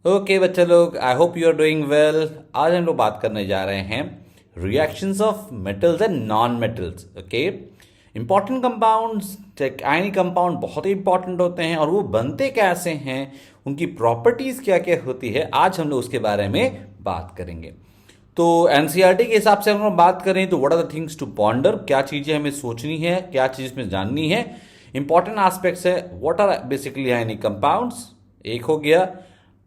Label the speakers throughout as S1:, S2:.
S1: Okay बच्चे लोग, I hope you are doing well. आज हम लोग बात करने जा रहे हैं reactions of metals and non metals. Okay, important compounds, ionic compound बहुत ही इंपॉर्टेंट होते हैं और वो बनते कैसे हैं, उनकी प्रॉपर्टीज क्या क्या होती है, आज हम लोग उसके बारे में बात करेंगे। तो एनसीईआरटी के हिसाब से हम लोग बात करें तो what are the things to ponder, क्या चीज़ें हमें सोचनी है, क्या चीज़ में जाननी है, इंपॉर्टेंट एस्पेक्ट्स है, what are basically ionic compounds, एक हो गया।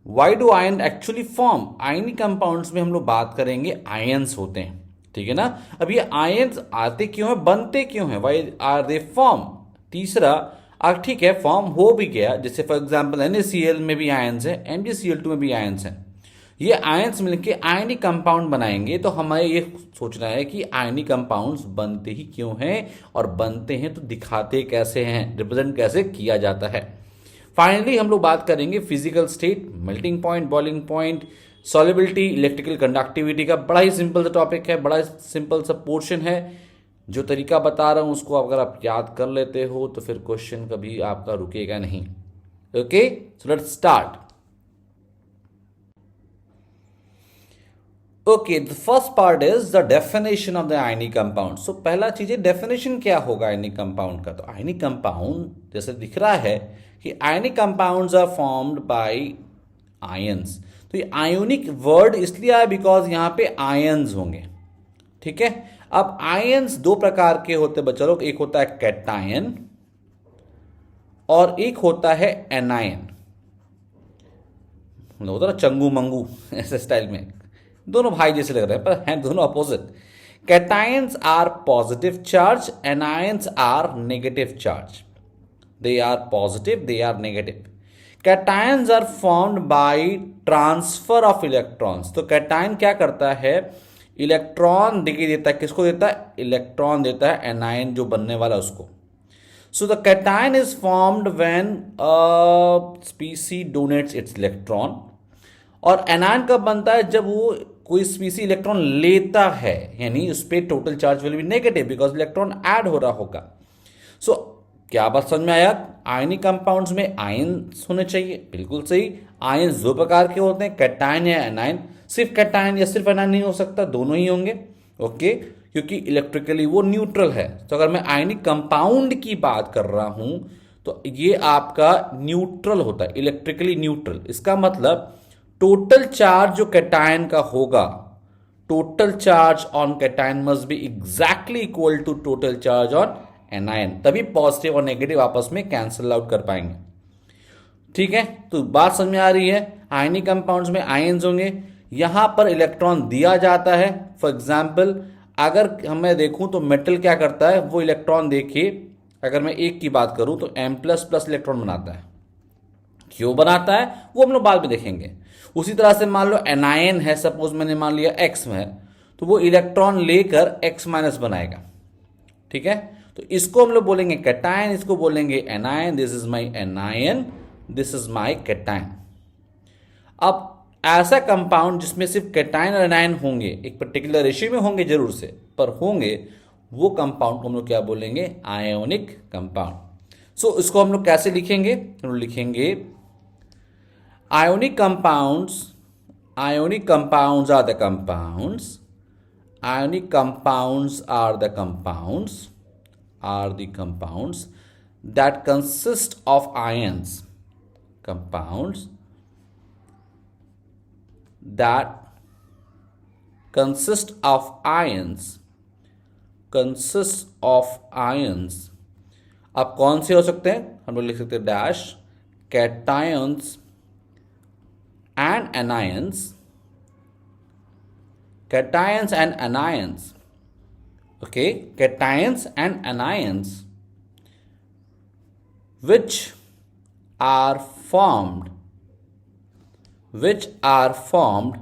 S1: Why do ion actually form, ionic compounds में हम लोग बात करेंगे आयंस होते हैं, ठीक है ना। अब ये आयंस आते क्यों हैं, बनते क्यों हैं, वाई आर दे फॉर्म। तीसरा, ठीक है फॉर्म हो भी गया, जैसे फॉर एग्जाम्पल NaCl में भी आयंस है, MgCl2 में भी आयंस है। ये आयंस मिलके आयनिक कंपाउंड बनाएंगे, तो हमें ये सोचना है कि आयनिक कंपाउंड्स बनते ही क्यों हैं और बनते हैं तो दिखाते कैसे हैं, रिप्रेजेंट कैसे किया जाता है। फाइनली हम लोग बात करेंगे physical state, melting point, boiling point, solubility, electrical conductivity का बड़ा ही सिंपल सा टॉपिक है, बड़ा सिंपल सा पोर्शन है। जो तरीका बता रहा हूं उसको अगर आप याद कर लेते हो तो फिर क्वेश्चन कभी आपका रुकेगा नहीं। Okay, so let's start. Okay, the first part is the definition of the ionic compound. So पहला चीज है डेफिनेशन क्या होगा आयनिक कंपाउंड का। तो आयनिक कंपाउंड जैसे दिख रहा है कि ionic compounds are formed by ions. तो ये आयोनिक वर्ड इसलिए आया बिकॉज यहां पे आयंस होंगे, ठीक है। अब आयंस दो प्रकार के होते हैं बच्चों लोग, एक होता है कैटायन और एक होता है एनायन। होता ना चंगू मंगू ऐसे स्टाइल में, दोनों भाई जैसे लग रहे हैं पर हैं दोनों अपोजिट। Cations are positive charge, anions are negative charge. They are positive, they are negative. Cations are formed by transfer of electrons. तो कैटायन क्या करता है, इलेक्ट्रॉन देखिए देता है, किसको देता है, इलेक्ट्रॉन देता है, एनायन जो बनने वाला उसको। So the cation is formed when a species donates its electron, और एनायन कब बनता है, जब वो कोई स्पीसी इलेक्ट्रॉन लेता है, यानी उस पर total charge will be negative because electron add हो रहा होगा। सो क्या बात समझ में आया, आयनिक कंपाउंड्स में आयंस होने चाहिए, बिल्कुल सही। आयंस दो प्रकार के होते हैं, कैटायन या एनायन। सिर्फ कैटायन या सिर्फ एनायन नहीं हो सकता, दोनों ही होंगे। ओके, क्योंकि इलेक्ट्रिकली वो न्यूट्रल है। तो अगर मैं आयनिक कंपाउंड की बात कर रहा हूं तो ये आपका न्यूट्रल होता है, इलेक्ट्रिकली न्यूट्रल। इसका मतलब टोटल चार्ज जो कैटायन का होगा, total charge on cation must be exactly equal to total charge on anion, तभी पॉजिटिव और नेगेटिव आपस में कैंसिल आउट कर पाएंगे, ठीक है। तो बात समझ में आ रही है, आयनिक कंपाउंड्स में आयंस होंगे, यहां पर इलेक्ट्रॉन दिया जाता है। फॉर एग्जाम्पल अगर मैं देखूं तो मेटल क्या करता है, वो इलेक्ट्रॉन देखिए, अगर मैं एक की बात करूं तो M++ इलेक्ट्रॉन बनाता है। क्यों बनाता है वो हम लोग बाद में देखेंगे। उसी तरह से मान लो एनायन है, सपोज मैंने मान लिया X में है, तो वो इलेक्ट्रॉन लेकर X- बनाएगा, ठीक है। तो इसको हम लोग बोलेंगे कैटायन, इसको बोलेंगे anion. This is my anion, this is my cation. अब ऐसा कंपाउंड जिसमें सिर्फ कैटायन और एनायन होंगे, एक पर्टिकुलर रेशियो में होंगे जरूर से, पर होंगे, वो कंपाउंड को हम लोग क्या बोलेंगे, आयोनिक कंपाउंड। सो इसको हम लोग कैसे लिखेंगे, हम लोग लिखेंगे ionic compounds, ionic compounds are the compounds, ionic compounds are the compounds, are the compounds that consist of ions, compounds that consist of ions, consist of ions। अब कौन से हो सकते हैं, हम लोग लिख सकते हैं dash cations and anions, cations and anions, okay, cations and anions which are formed, which are formed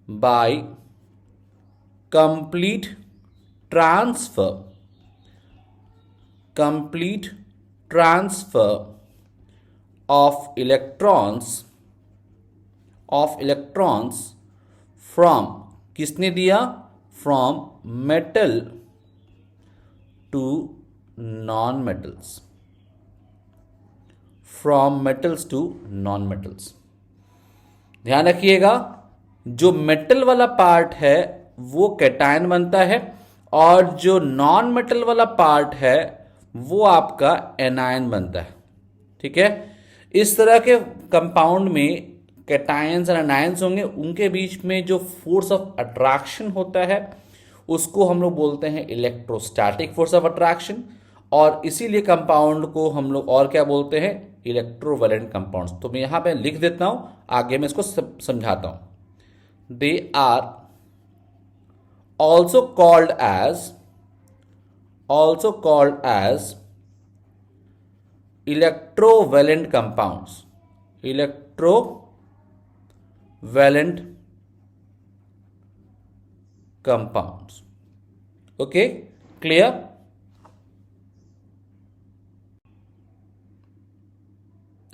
S1: by complete transfer, complete transfer of electrons, of electrons from, किसने दिया, from metal to non metals, from metals to non metals. ध्यान रखिएगा, जो metal वाला part है वो cation बनता है और जो नॉन मेटल वाला पार्ट है वो आपका एनायन बनता है। ठीक है, इस तरह के कंपाउंड में कैटायंस और एनायंस होंगे, उनके बीच में जो फोर्स ऑफ अट्रैक्शन होता है उसको हम लोग बोलते हैं इलेक्ट्रोस्टैटिक फोर्स ऑफ अट्रैक्शन, और इसीलिए कंपाउंड को हम लोग और क्या बोलते हैं, इलेक्ट्रोवैलेंट कंपाउंड्स। तो मैं यहां पे लिख देता हूं, आगे मैं इसको समझाता हूं। They are also called as electrovalent compounds, electrovalent compounds. Okay, clear?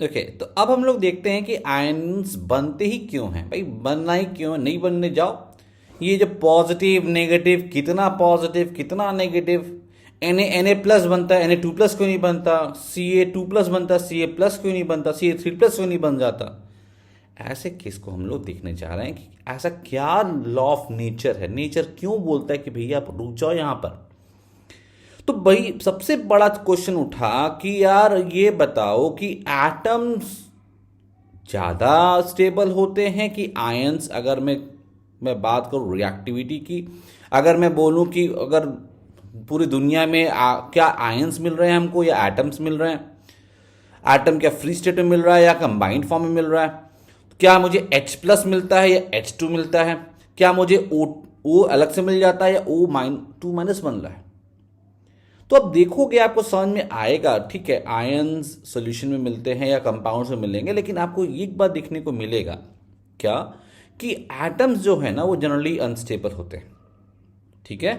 S1: Okay, तो अब हम लोग देखते हैं कि आयन्स बनते ही क्यों हैं। भाई बनना ही क्यों, नहीं बनने जाओ। ये जो पॉजिटिव नेगेटिव, कितना पॉजिटिव कितना नेगेटिव, Na प्लस बनता है, Na2 प्लस क्यों नहीं बनता, Ca2 प्लस बनता है, Ca प्लस क्यों नहीं बनता, Ca3 प्लस क्यों नहीं बन जाता। ऐसे केस को हम लोग देखने जा रहे हैं कि ऐसा क्या लॉ ऑफ नेचर है, नेचर क्यों बोलता है कि भैया आप रुक जाओ यहां पर। तो भाई सबसे बड़ा क्वेश्चन उठा कि यार ये बताओ कि एटम्स ज्यादा स्टेबल होते हैं कि आयंस। अगर मैं बात करूं रिएक्टिविटी की, अगर मैं बोलूं कि अगर पूरी दुनिया में क्या आयंस मिल रहे हैं हमको या एटम्स मिल रहे हैं, एटम क्या फ्री स्टेट में मिल रहा है या कंबाइंड फॉर्म में मिल रहा है, क्या मुझे H प्लस मिलता है या H2 मिलता है, क्या मुझे O अलग से मिल जाता है या O2 माइनस बन रहा है। तो अब देखोगे आपको समझ में आएगा। ठीक है, आयंस सॉल्यूशन में मिलते हैं या कंपाउंड्स में मिलेंगे, लेकिन आपको एक बात देखने को मिलेगा क्या, कि एटम्स जो है ना वो जनरली अनस्टेबल होते हैं। ठीक है,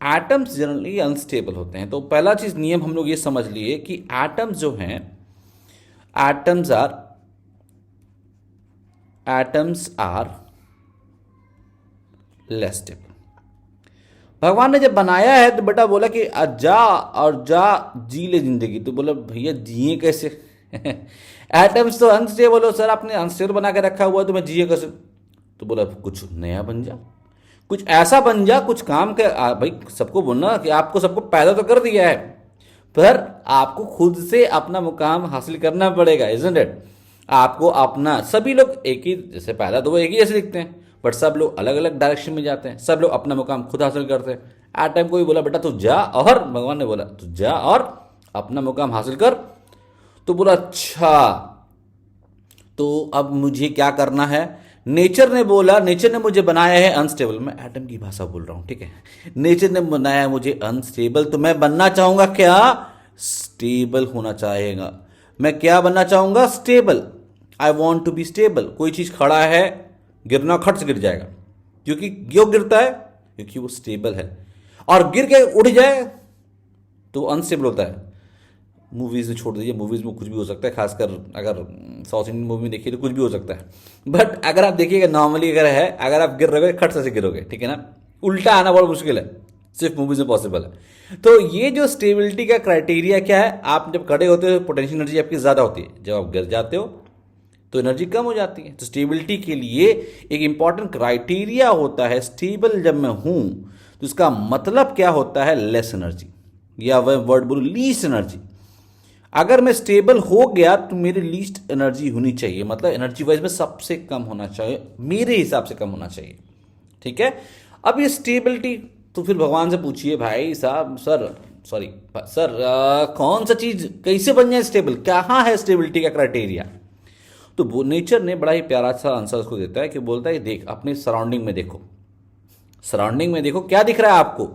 S1: एटम्स जनरली अनस्टेबल होते हैं। तो पहला चीज नियम हम लोग ये समझ लिए कि एटम्स जो हैं, एटम्स आर लेस स्टेबल। भगवान ने जब बनाया है तो बेटा बोला कि जा जी ले जिंदगी। तो बोला भैया जिए कैसे एटम्स तो अनस्टेबल हो सर, आपने अनस्टेबल बना के रखा हुआ है, तो मैं जिए कैसे। तो बोला कुछ नया बन जा, कुछ ऐसा बन जा, कुछ काम के। भाई सबको बोलना कि आपको सबको पैदा तो कर दिया है, पर आपको खुद से अपना मुकाम हासिल करना पड़ेगा, इज़न्ट इट। आपको अपना, सभी लोग एक ही जैसे पैदा तो वो एक ही जैसे दिखते हैं, बट सब लोग अलग अलग डायरेक्शन में जाते हैं, सब लोग अपना मुकाम खुद हासिल करते हैं। एटम को भी बोला बेटा तू जा, और भगवान ने बोला तू जा और अपना मुकाम हासिल कर। तो बोला अच्छा, तो अब मुझे क्या करना है। नेचर ने बोला, नेचर ने मुझे बनाया है अनस्टेबल, मैं एटम की भाषा बोल रहा हूं, ठीक है। नेचर ने बनाया है मुझे अनस्टेबल, तो मैं बनना चाहूंगा क्या, स्टेबल होना चाहेगा। मैं क्या बनना चाहूंगा, stable. I want to be stable. कोई चीज खड़ा है, गिरना खट से गिर जाएगा, क्योंकि क्यों गिरता है, क्योंकि वो स्टेबल है। और गिर के उड़ जाए तो अनस्टेबल होता है। मूवीज में छोड़ दीजिए, मूवीज में कुछ भी हो सकता है, खासकर अगर साउथ इंडियन मूवी में देखिए तो कुछ भी हो सकता है। बट अगर आप देखिएगा नॉर्मली अगर है, अगर आप गिर रहे हो खट से गिरोगे, ठीक है ना। उल्टा आना बहुत मुश्किल है, सिर्फ मूवीज में पॉसिबल है। तो ये जो स्टेबिलिटी का क्राइटेरिया क्या है, आप जब खड़े होते हो पोटेंशियल एनर्जी आपकी ज्यादा होती है, जब आप गिर जाते हो तो एनर्जी कम हो जाती है। तो स्टेबिलिटी के लिए एक इंपॉर्टेंट क्राइटेरिया होता है, स्टेबल जब मैं हूं तो इसका मतलब क्या होता है, लेस एनर्जी, या वह वर्ड बोलो लीस्ट एनर्जी। अगर मैं स्टेबल हो गया तो मेरी लीस्ट एनर्जी होनी चाहिए, मतलब एनर्जी वाइज में सबसे कम होना चाहिए, मेरे हिसाब से कम होना चाहिए, ठीक है। अब ये स्टेबिलिटी, तो फिर भगवान से पूछिए भाई साहब, सर कौन सा चीज कैसे बन जाए स्टेबल, कहाँ है स्टेबिलिटी का क्राइटेरिया। तो नेचर ने बड़ा ही प्यारा सा आंसर उसको देता है कि बोलता है देख अपने सराउंडिंग में देखो, सराउंडिंग में देखो क्या दिख रहा है आपको।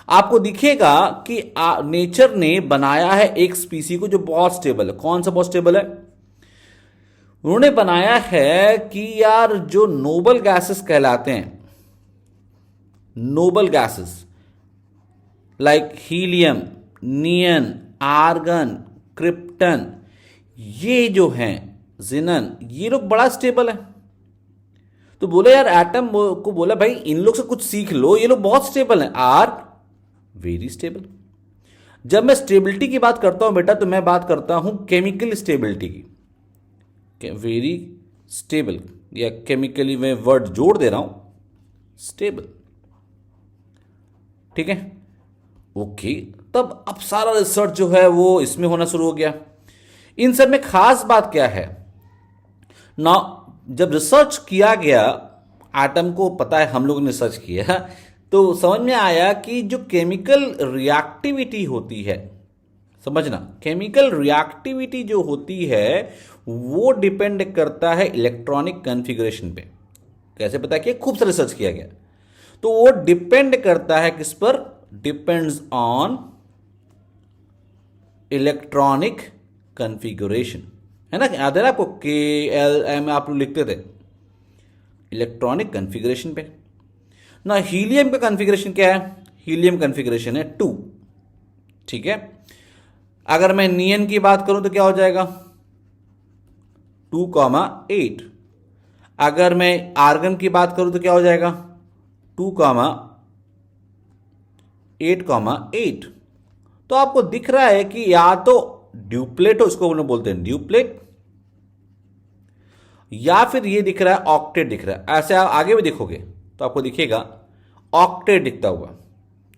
S1: आपको दिखेगा कि नेचर ने बनाया है एक स्पीसी को जो बहुत स्टेबल है। कौन सा बहुत स्टेबल है, उन्होंने बनाया है कि यार जो नोबल गैसेस कहलाते हैं, नोबल गैसेस लाइक हीलियम, नियन, आर्गन, क्रिप्टन, ये जो हैं जिनन, ये लोग बड़ा स्टेबल है। तो बोले यार एटम को बोला भाई इन लोग से कुछ सीख लो, ये लोग बहुत स्टेबल हैं, आर वेरी स्टेबल। जब मैं स्टेबिलिटी की बात करता हूं बेटा, तो मैं बात करता हूं केमिकल स्टेबिलिटी की। वेरी स्टेबल, या केमिकली मैं वर्ड जोड़ दे रहा हूं, स्टेबल। ठीक है, ओके। तब अब सारा रिसर्च जो है वो इसमें होना शुरू हो गया। इन सब में खास बात क्या है ना, जब रिसर्च किया गया, एटम को पता है, हम लोगों ने रिसर्च किया, तो समझ में आया कि जो केमिकल रिएक्टिविटी होती है, समझना, केमिकल रिएक्टिविटी जो होती है वो डिपेंड करता है इलेक्ट्रॉनिक कॉन्फ़िगरेशन पे। कैसे पता किया? खूब सारा रिसर्च किया गया। तो वो डिपेंड करता है किस पर? डिपेंड्स ऑन इलेक्ट्रॉनिक कॉन्फ़िगरेशन, है ना? याद है ना आपको? KLM आप लोग लिखते थे, इलेक्ट्रॉनिक कॉन्फ़िगरेशन पे ना। हीलियम का कॉन्फ़िगरेशन क्या है? हीलियम कॉन्फ़िगरेशन है 2। ठीक है, अगर मैं नियन की बात करूं तो क्या हो जाएगा? 2,8। अगर मैं आर्गन की बात करूं तो क्या हो जाएगा? 2,8,8। तो आपको दिख रहा है कि या तो ड्यूप्लेट हो, इसको बोलते हैं ड्यूप्लेट, या फिर ये दिख रहा है ऑक्टेट दिख रहा है। ऐसे आप आगे भी देखोगे तो आपको दिखेगा ऑक्टेट दिखता हुआ।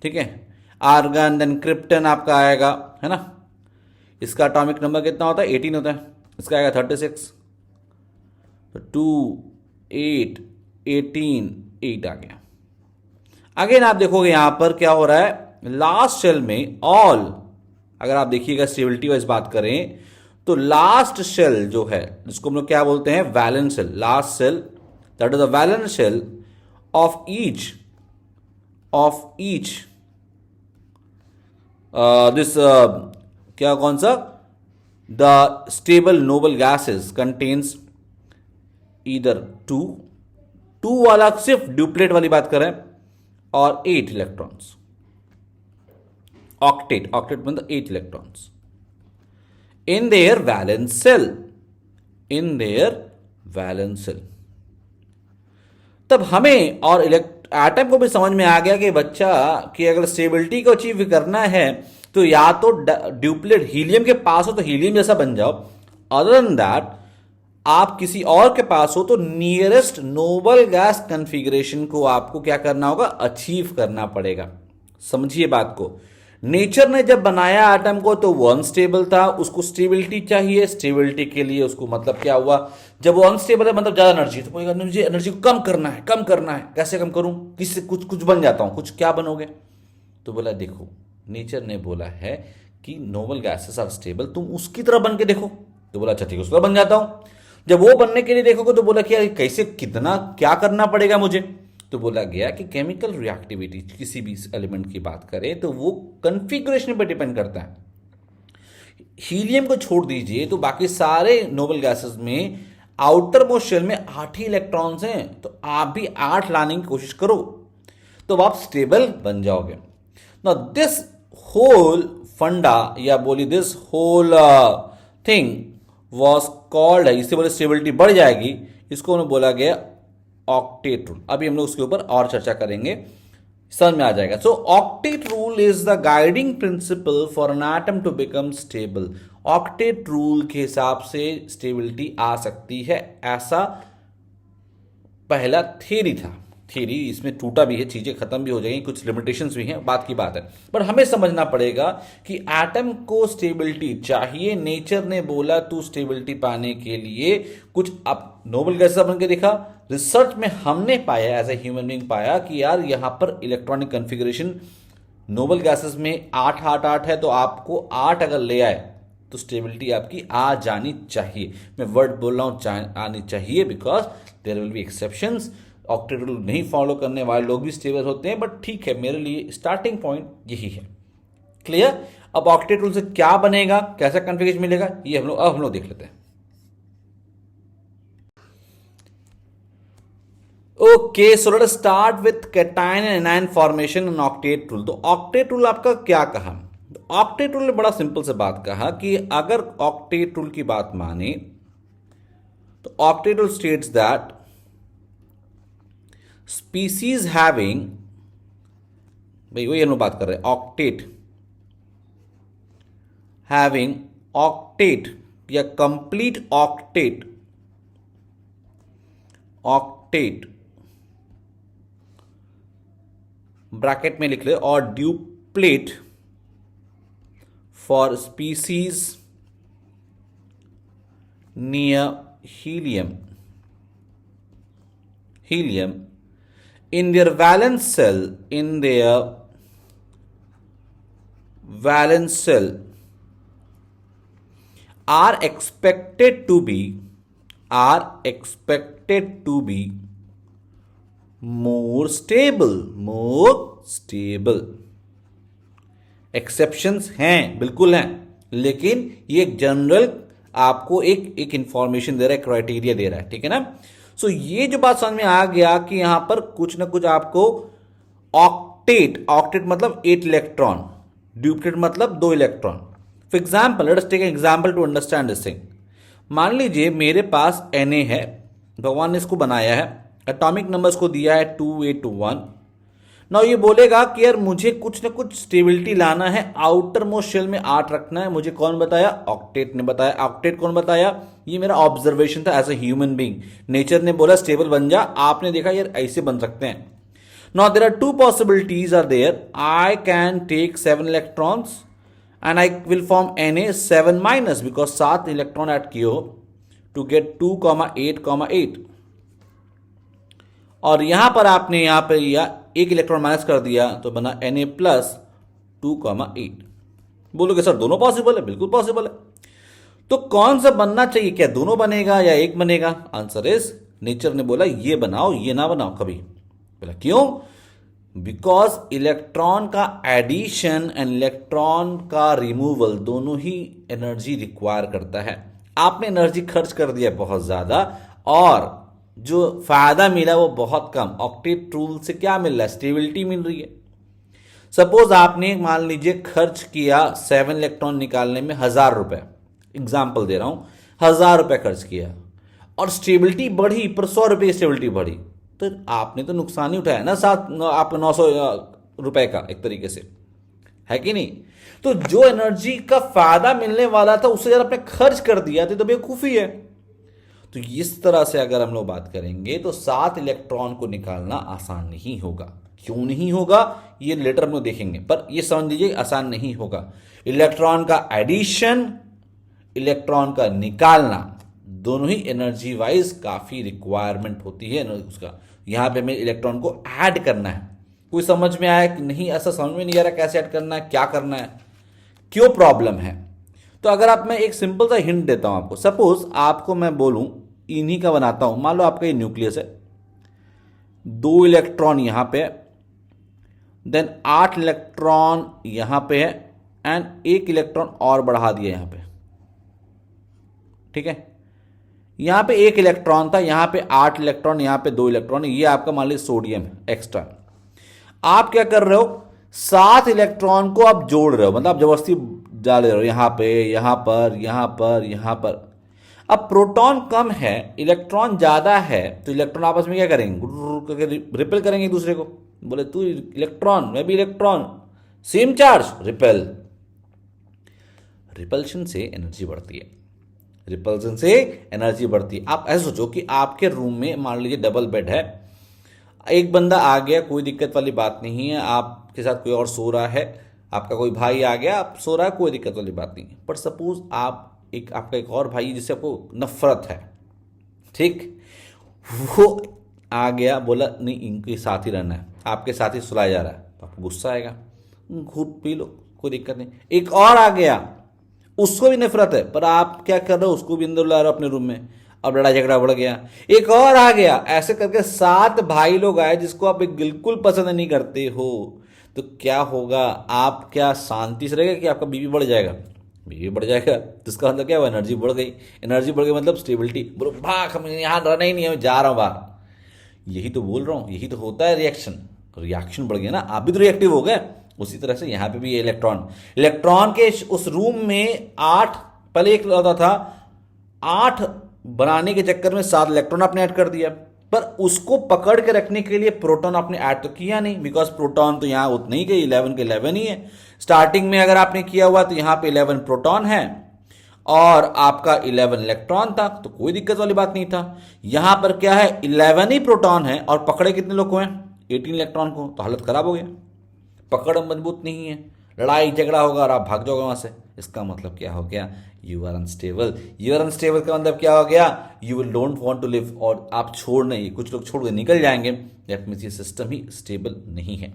S1: ठीक है, आर्गन देन क्रिप्टन आपका आएगा, है ना? इसका एटॉमिक नंबर कितना होता है? 18 होता है। इसका आएगा 36। तो 2, 8, 18, 8 आ गया। अगेन आप देखोगे यहां पर क्या हो रहा है, लास्ट शेल में ऑल, अगर आप देखिएगा स्टेबिलिटी वाइज बात करें तो लास्ट शेल जो है, जिसको हम लोग क्या बोलते हैं? Valence shell. Last shell, that is the valence shell of each this क्या, कौन सा? The stable noble gases contains either 2 वाला सिर्फ ड्यूप्लेट वाली बात करें, और 8 इलेक्ट्रॉन्स। ऑक्टेट मतलब 8 electrons in their valence shell. तब हमें और एटम को भी समझ में आ गया कि बच्चा, कि अगर स्टेबिलिटी को अचीव करना है तो या तो ड्यूप्लेट हीलियम के पास हो तो हीलियम जैसा बन जाओ, अदर देन दैट आप किसी और के पास हो तो नियरेस्ट नोबल गैस कॉन्फ़िगरेशन को आपको क्या करना होगा? अचीव करना पड़ेगा। समझिए बात को। नेचर ने जब बनाया एटम को तो वो अनस्टेबल था, उसको स्टेबिलिटी चाहिए। स्टेबिलिटी के लिए उसको मतलब क्या हुआ, जब वो अनस्टेबल है मतलब ज्यादा एनर्जी, तो कोई एनर्जी को कम करना है। कैसे कम करूं? किससे कुछ बन जाता हूं, कुछ क्या बनोगे? तो बोला देखो, नेचर ने बोला है कि नोबल गैसेस आर स्टेबल, तुम उसकी तरह बन के देखो। तो बोला अच्छा ठीक है, उस तरह बन जाता हूं। जब वो बनने के लिए देखोगे तो बोला कि कैसे, कितना क्या करना पड़ेगा मुझे? तो बोला गया कि केमिकल रिएक्टिविटी किसी भी एलिमेंट की बात करें तो वो कॉन्फ़िगरेशन पर डिपेंड करता है। हीलियम को छोड़ दीजिए तो बाकी सारे नोबल गैसेस में आउटर मोस्ट शेल में 8 ही इलेक्ट्रॉन्स हैं, तो आप भी 8 लाने की कोशिश करो तो आप स्टेबल बन जाओगे। नाउ दिस होल फंडा, या बोली this whole thing was called, इससे बोले स्टेबिलिटी बढ़ जाएगी, इसको उन्हें बोला गया ऑक्टेट रूल। अभी हम लोग उसके ऊपर और चर्चा करेंगे, समझ में आ जाएगा। So octet rule is the guiding principle for an atom to become stable. Octet rule के हिसाब से स्टेबिलिटी आ सकती है, ऐसा पहला थ्योरी था। थ्योरी इसमें टूटा भी है, चीजें खत्म भी हो जाएंगी, कुछ लिमिटेशंस भी हैं, बात की बात है। पर हमें समझना पड़ेगा कि एटम को स्टेबिलिटी चाहिए। नेचर ने बोला तू स्टेबिलिटी पाने के लिए कुछ, अब नोबल गैसेस बन के देखा, रिसर्च में हमने पाया, एज ए ह्यूमन बीइंग पाया कि यार यहां पर इलेक्ट्रॉनिक कॉन्फ़िगरेशन नोबल गैसेस में 8 8 8 है, तो आपको 8 अगर ले आए तो स्टेबिलिटी आपकी आ जानी चाहिए। मैं वर्ड बोल रहा हूं आनी चाहिए, because there will be exceptions. Octet rule नहीं फॉलो करने वाले लोग भी स्टेबल होते हैं, बट ठीक है, मेरे लिए स्टार्टिंग पॉइंट यही है। क्लियर? अब ऑक्टेट रूल से क्या बनेगा, कैसा कॉन्फ़िगरेशन मिलेगा, ये हम लोग देख लेते हैं। Okay, so let us start with cation and anion formation and octet rule. तो ऑक्टेट रूल आपका क्या कहा? ऑक्टेट रूल ने बड़ा सिंपल से बात कहा कि अगर ऑक्टेट रूल की बात माने तो octet rule states that species having, भाई वही हम लोग बात कर रहे हैं, ऑक्टेट हैविंग ऑक्टेट या कंप्लीट ऑक्टेट ऑक्टेट ब्रैकेट में लिख ले, और duplet for species near helium in their valence cell are expected to be more stable. Exceptions हैं, बिल्कुल हैं, लेकिन ये एक जनरल आपको एक इंफॉर्मेशन दे रहा है, क्राइटेरिया दे रहा है, ठीक है ना। सो ये जो बात समझ में आ गया कि यहां पर कुछ ना कुछ आपको ऑक्टेट मतलब 8 इलेक्ट्रॉन, ड्यूप्लेट मतलब 2 electron. For example, let's take example to understand this thing. मान लीजिए मेरे पास Na है, भगवान ने इसको बनाया है, एटॉमिक नंबर को दिया है 281। नाउ ये बोलेगा कि यार मुझे कुछ ना कुछ स्टेबिलिटी लाना है, आउटर मोस्ट शेल में 8 रखना है। मुझे कौन बताया? ऑक्टेट ने बताया। ऑक्टेट कौन बताया? ये मेरा ऑब्जर्वेशन था as a human being. Nature ने बोला स्टेबल बन जा, आपने देखा यार ऐसे बन सकते हैं। Now there are 2 possibilities are there. I can take 7 electrons and I will form Na7 minus, because 7 electron add किए हो टू गेट 2,8,8। और यहां पर आपने यहां पर एक इलेक्ट्रॉन माइनस कर दिया तो बना Na प्लस 2,8। बोलोगे सर दोनों पॉसिबल है? बिल्कुल पॉसिबल है। तो कौन सा बनना चाहिए? क्या दोनों बनेगा या एक बनेगा? आंसर इज, नेचर ने बोला ये बनाओ, ये ना बनाओ कभी। बोला क्यों? बिकॉज इलेक्ट्रॉन का एडिशन एंड इलेक्ट्रॉन का रिमूवल दोनों ही एनर्जी रिक्वायर करता है। आपने एनर्जी खर्च कर दिया बहुत ज्यादा और जो फायदा मिला वो बहुत कम। ऑक्टेट रूल से क्या मिल रहा है? स्टेबिलिटी मिल रही है। सपोज आपने मान लीजिए खर्च किया 7 इलेक्ट्रॉन निकालने में 1,000 रुपए, एग्जाम्पल दे रहा हूं, 1,000 रुपए खर्च किया और स्टेबिलिटी बढ़ी पर 100 रुपए स्टेबिलिटी बढ़ी, तो आपने तो नुकसान ही उठाया ना, आपका 900 रुपए का, एक तरीके से, है कि नहीं। तो जो एनर्जी का फायदा मिलने वाला था उससे अगर आपने खर्च कर दिया तो बेवकूफी है। तो इस तरह से अगर हम लोग बात करेंगे तो 7 इलेक्ट्रॉन को निकालना आसान नहीं होगा। क्यों नहीं होगा ये लेटर हम लोग देखेंगे, पर ये समझ लीजिए आसान नहीं होगा। इलेक्ट्रॉन का एडिशन, इलेक्ट्रॉन का निकालना, दोनों ही एनर्जी वाइज काफी रिक्वायरमेंट होती है उसका। यहां पे हमें इलेक्ट्रॉन को ऐड करना है। कोई समझ में आया कि नहीं? ऐसा समझ में नहीं आ रहा कैसे ऐड करना है, क्या करना है, क्यों प्रॉब्लम है? तो अगर आप, मैं एक सिंपल सा हिंट देता हूं आपको। सपोज आपको मैं बोलूं इन्हीं का बनाता हूं, मान लो आपका ये न्यूक्लियस है, 2 इलेक्ट्रॉन यहां पे है, देन 8 इलेक्ट्रॉन यहां पे है एंड 1 इलेक्ट्रॉन और बढ़ा दिया यहां पे, ठीक है। यहां पे 1 इलेक्ट्रॉन था, यहां पे 8 इलेक्ट्रॉन, यहां पे 2 इलेक्ट्रॉन, ये आपका मान लीजिए सोडियम है एक्स्ट्रा। आप क्या कर रहे हो? 7 इलेक्ट्रॉन को आप जोड़ रहे हो, मतलब आप जबरदस्ती डाल रहे हो यहां पे, यहां पर, यहां पर, यहां पर। अब प्रोटॉन कम है, इलेक्ट्रॉन ज्यादा है, तो इलेक्ट्रॉन आपस में क्या करेंगे? रिपेल करेंगे एक दूसरे को। बोले तू इलेक्ट्रॉन, मैं भी electron, same charge, repel. Repulsion से एनर्जी बढ़ती है, रिपल्शन से एनर्जी बढ़ती है। आप ऐसे सोचो कि आपके रूम में मान लीजिए डबल बेड है, एक बंदा आ गया, कोई दिक्कत वाली बात नहीं है, आपके साथ कोई और सो रहा है, आपका कोई भाई आ गया, आप सो रहा है, कोई दिक्कत वाली बात नहीं है। पर सपोज आपका एक और भाई जिससे आपको नफरत है, ठीक, वो आ गया, बोला नहीं इनके साथ ही रहना है, आपके साथ ही सुलाया जा रहा है, तो आपको गुस्सा आएगा, खूब पी लो, कोई दिक्कत नहीं। एक और आ गया, उसको भी नफरत है, पर आप क्या कर रहे हो? उसको भी अंदर ला रहे हो अपने रूम में, अब लड़ाई झगड़ा बढ़ गया। एक और आ गया, ऐसे करके 7 भाई लोग आए जिसको आप बिल्कुल पसंद नहीं करते हो। तो क्या होगा? आप क्या शांति से रहेगा कि आपका बीपी बढ़ जाएगा? बीपी बढ़ जाएगा, तो इसका मतलब क्या हुआ? एनर्जी बढ़ गई। एनर्जी बढ़ गई मतलब स्टेबिलिटी। बोलो भाग, हम यहाँ रहना ही नहीं है, मैं जा रहा हूँ बाहर। यही तो बोल रहा हूँ, यही तो होता है रिएक्शन। रिएक्शन बढ़ गया ना, आप भी तो रिएक्टिव हो गए। उसी तरह से यहाँ पे भी ये इलेक्ट्रॉन के उस रूम में 8, पहले एक होता था, 8 बनाने के चक्कर में 7 इलेक्ट्रॉन आपने ऐड कर दिया, पर उसको पकड़ के रखने के लिए प्रोटॉन आपने ऐड तो किया नहीं, बिकॉज प्रोटॉन तो यहां उतने ही के 11 के 11 ही है। स्टार्टिंग में अगर आपने किया हुआ तो यहां पे 11 प्रोटॉन है और आपका 11 इलेक्ट्रॉन था, तो कोई दिक्कत वाली बात नहीं था। यहां पर क्या है, 11 ही प्रोटॉन है और पकड़े कितने लोग को हैं, 18 इलेक्ट्रॉन को, तो हालत खराब हो गया, पकड़ मजबूत नहीं है, लड़ाई झगड़ा होगा और आप भाग जाओगे वहां से। इसका मतलब क्या हो गया, you are unstable. You are unstable का मतलब क्या हो गया, you will don't want to live, और आप छोड़ नहीं, कुछ लोग छोड़ के निकल जाएंगे, दैट मीन्स ये सिस्टम ही स्टेबल नहीं है।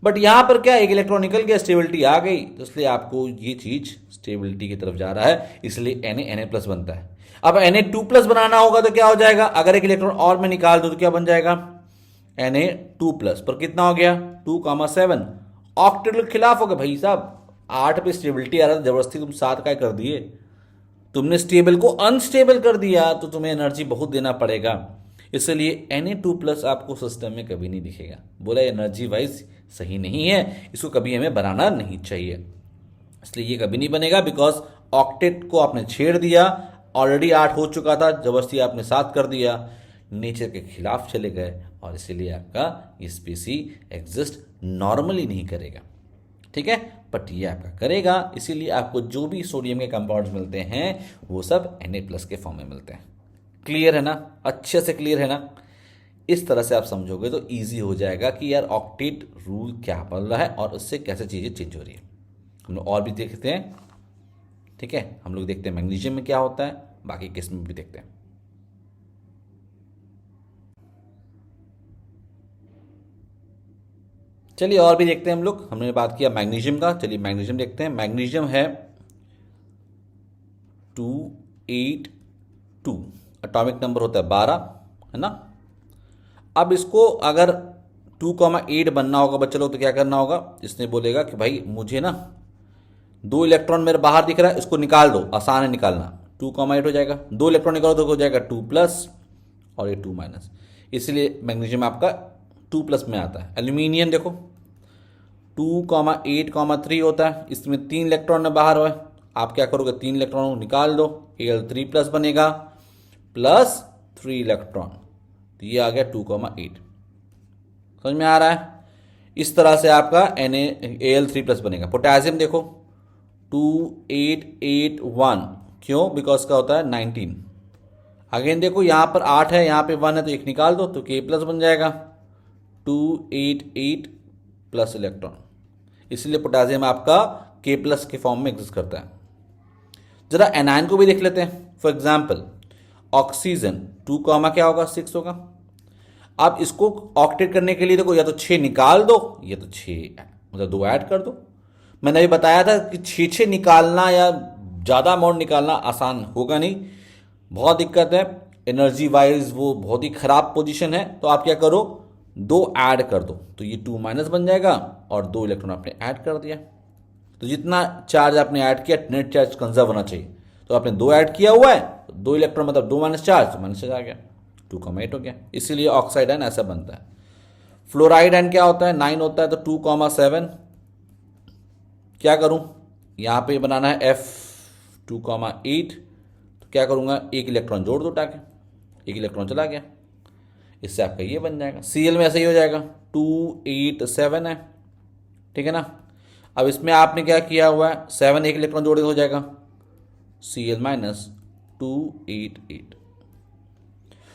S1: बट यहां पर क्या, एक इलेक्ट्रॉन निकल गया, स्टेबिलिटी आ गई, तो इसलिए आपको ये चीज स्टेबिलिटी की तरफ जा रहा है, इसलिए Na बनता है। अब Na2+ बनाना होगा तो क्या हो जाएगा, अगर एक इलेक्ट्रॉन और में निकाल दो तो क्या बन जाएगा, Na2+, पर कितना हो गया 2,7, ऑक्टेट के खिलाफ हो गए भाई साहब, 8 पे स्टेबिलिटी आ रहा था, जबरदस्ती तुम 7 का कर दिए, तुमने स्टेबल को अनस्टेबल कर दिया, तो तुम्हें एनर्जी बहुत देना पड़ेगा, इसलिए Na2+ आपको सिस्टम में कभी नहीं दिखेगा। बोला एनर्जी वाइज सही नहीं है, इसको कभी हमें बनाना नहीं चाहिए, इसलिए ये कभी नहीं बनेगा, बिकॉज ऑक्टेट को आपने छेड़ दिया, ऑलरेडी 8 हो चुका था, जबरदस्ती आपने 7 कर दिया, नेचर के खिलाफ चले गए, और इसीलिए आपका ये स्पीसी एग्जिस्ट नॉर्मली नहीं करेगा। ठीक है, बट ये आपका करेगा, इसीलिए आपको जो भी सोडियम के कंपाउंड्स मिलते हैं वो सब Na+ के फॉर्म में मिलते हैं। क्लियर है ना, अच्छे से क्लियर है ना। इस तरह से आप समझोगे तो इजी हो जाएगा कि यार ऑक्टेट रूल क्या बन रहा है और उससे कैसे चीज़ें चेंज हो रही है। हम लोग और भी देखते हैं, ठीक है, हम लोग देखते हैं मैग्नीशियम में क्या होता है, बाकी किस्म में भी देखते हैं। चलिए और भी देखते हैं हम लोग, हमने बात किया मैग्नीशियम का, चलिए मैग्नीशियम देखते हैं। मैग्नीशियम है 282, एटॉमिक नंबर होता है 12, है ना। अब इसको अगर 2,8 बनना होगा बच्चे लोग तो क्या करना होगा, इसने बोलेगा कि भाई मुझे ना 2 इलेक्ट्रॉन मेरे बाहर दिख रहा है, इसको निकाल दो, आसान है निकालना, 2,8 हो जाएगा, 2 इलेक्ट्रॉन निकालो तो हो जाएगा 2+ और ये 2-, इसलिए मैग्नीशियम आपका 2+ में आता है। एल्यूमिनियम देखो 2,8,3 होता है, इसमें 3 इलेक्ट्रॉन बाहर हुए, आप क्या करोगे 3 इलेक्ट्रॉन निकाल दो, Al3+ बनेगा प्लस 3 इलेक्ट्रॉन, तो ये आ गया 2,8, समझ में आ रहा है। इस तरह से आपका Al3+ बनेगा। पोटेशियम देखो 2,8,8,1, क्यों, बिकॉज का होता है 19। अगेन देखो यहाँ पर 8 है, यहाँ पे 1 है, तो एक निकाल दो तो K+ बन जाएगा, 288 प्लस इलेक्ट्रॉन, इसलिए पोटेशियम आपका K+ के फॉर्म में एग्जिस्ट करता है। जरा एनायन को भी देख लेते हैं। फॉर एग्जाम्पल ऑक्सीजन 2, क्या होगा 6 होगा। अब इसको ऑक्टेट करने के लिए देखो, या तो 6 निकाल दो या तो 6 मतलब 2 ऐड कर दो। मैंने अभी बताया था कि 6 निकालना या ज़्यादा अमाउंट निकालना आसान होगा नहीं, बहुत दिक्कत है, एनर्जी वाइज वो बहुत ही खराब पोजीशन है। तो आप क्या करो, 2 ऐड कर दो, तो ये 2- बन जाएगा और 2 इलेक्ट्रॉन आपने ऐड कर दिया, तो जितना चार्ज आपने ऐड किया नेट चार्ज कंजर्व होना चाहिए, तो आपने 2 ऐड किया हुआ है, 2 इलेक्ट्रॉन मतलब 2- चार्ज, -चार्ज आ गया, 2,8 हो गया, इसीलिए ऑक्साइड आयन ऐसा बनता है। फ्लोराइड आयन क्या होता है, 9 होता है, तो 2,7 क्या करूं, यहां पे बनाना है F 2,8, तो क्या करूंगा, 1 इलेक्ट्रॉन जोड़ दो, टाके 1 इलेक्ट्रॉन चला गया, इससे आपका ये बन जाएगा। Cl में ऐसा ही हो जाएगा, 287 है, ठीक है ना। अब इसमें आपने क्या किया हुआ है, 7 1 इलेक्ट्रॉन जोड़े हो जाएगा, Cl - 288।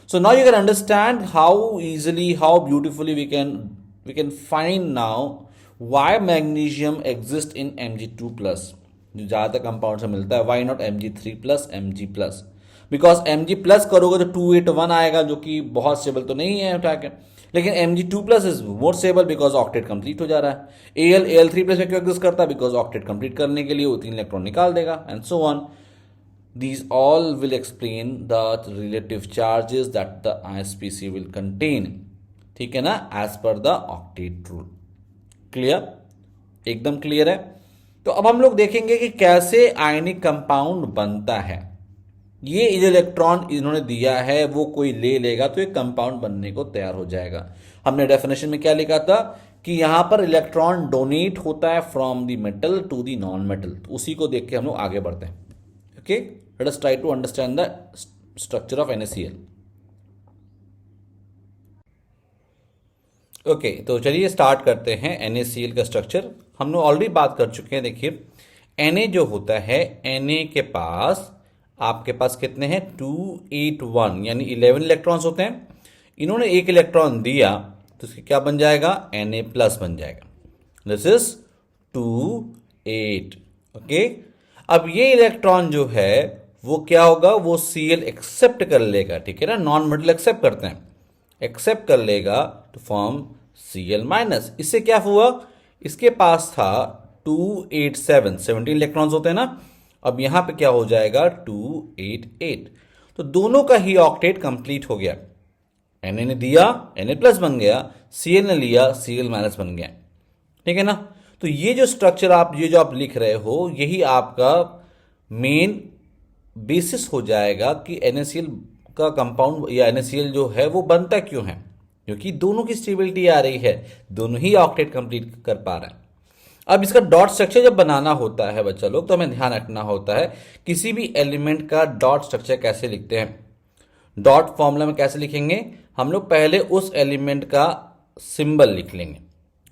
S1: So now you can understand how easily, how beautifully we can find now why magnesium exists in Mg2+, जो ज़्यादातर कंपाउंड से मिलता है, why not Mg3+, Mg+, because Mg+ करोगे तो 281 आएगा, जो कि बहुत स्टेबल तो नहीं है उठा के, लेकिन Mg2+ is more stable because octet complete हो जा रहा है। Al3+ में क्यों एग्जिस्ट करता है, बिकॉज ऑक्टेट कंप्लीट करने के लिए वो 3 इलेक्ट्रॉन निकाल देगा, and so on. These all will explain the relative charges that the ISPC will contain, ठीक है ना, as per the octet rule। Clear, एकदम क्लियर है। तो अब हम लोग देखेंगे कि कैसे आयनिक कंपाउंड बनता है। ये इलेक्ट्रॉन इन्होंने दिया है, वो कोई ले लेगा तो एक कंपाउंड बनने को तैयार हो जाएगा। हमने डेफिनेशन में क्या लिखा था कि यहां पर इलेक्ट्रॉन डोनेट होता है from the metal to the non metal, तो उसी को देख के हम लोग आगे बढ़ते हैं। Okay, let us try to understand the structure of NaCl। Okay, तो चलिए स्टार्ट करते हैं NaCl का स्ट्रक्चर। हम लोग ऑलरेडी बात कर चुके हैं, देखिए Na जो होता है, Na के पास आपके पास कितने हैं? 281 यानी 11 इलेक्ट्रॉन्स होते हैं। इन्होंने एक इलेक्ट्रॉन दिया तो इसके क्या बन जाएगा? Na प्लस बन जाएगा। This is 2 8। ओके, अब ये इलेक्ट्रॉन जो है वो क्या होगा? वो Cl एक्सेप्ट कर लेगा, ठीक है ना? नॉन मेटल एक्सेप्ट करते हैं, एक्सेप्ट कर लेगा टू फॉर्म Cl माइनस। इससे क्या हुआ? इसके पास था 287, 17 इलेक्ट्रॉन्स होते हैं ना। अब यहां पे क्या हो जाएगा? 288। तो दोनों का ही ऑक्टेट कंप्लीट हो गया। Na ने दिया, Na प्लस बन गया, Cl ने लिया, Cl माइनस बन गया, ठीक है ना? तो ये जो स्ट्रक्चर ये जो आप लिख रहे हो, यही आपका मेन बेसिस हो जाएगा कि NaCl का कंपाउंड या NaCl जो है वो बनता क्यों है, क्योंकि दोनों की स्टेबिलिटी आ रही है, दोनों ही ऑक्टेट कंप्लीट कर पा रहे हैं। अब इसका डॉट स्ट्रक्चर जब बनाना होता है बच्चा लोग, तो हमें ध्यान रखना होता है किसी भी एलिमेंट का डॉट स्ट्रक्चर कैसे लिखते हैं। डॉट फॉर्मूला में कैसे लिखेंगे? हम लोग पहले उस एलिमेंट का सिंबल लिख लेंगे,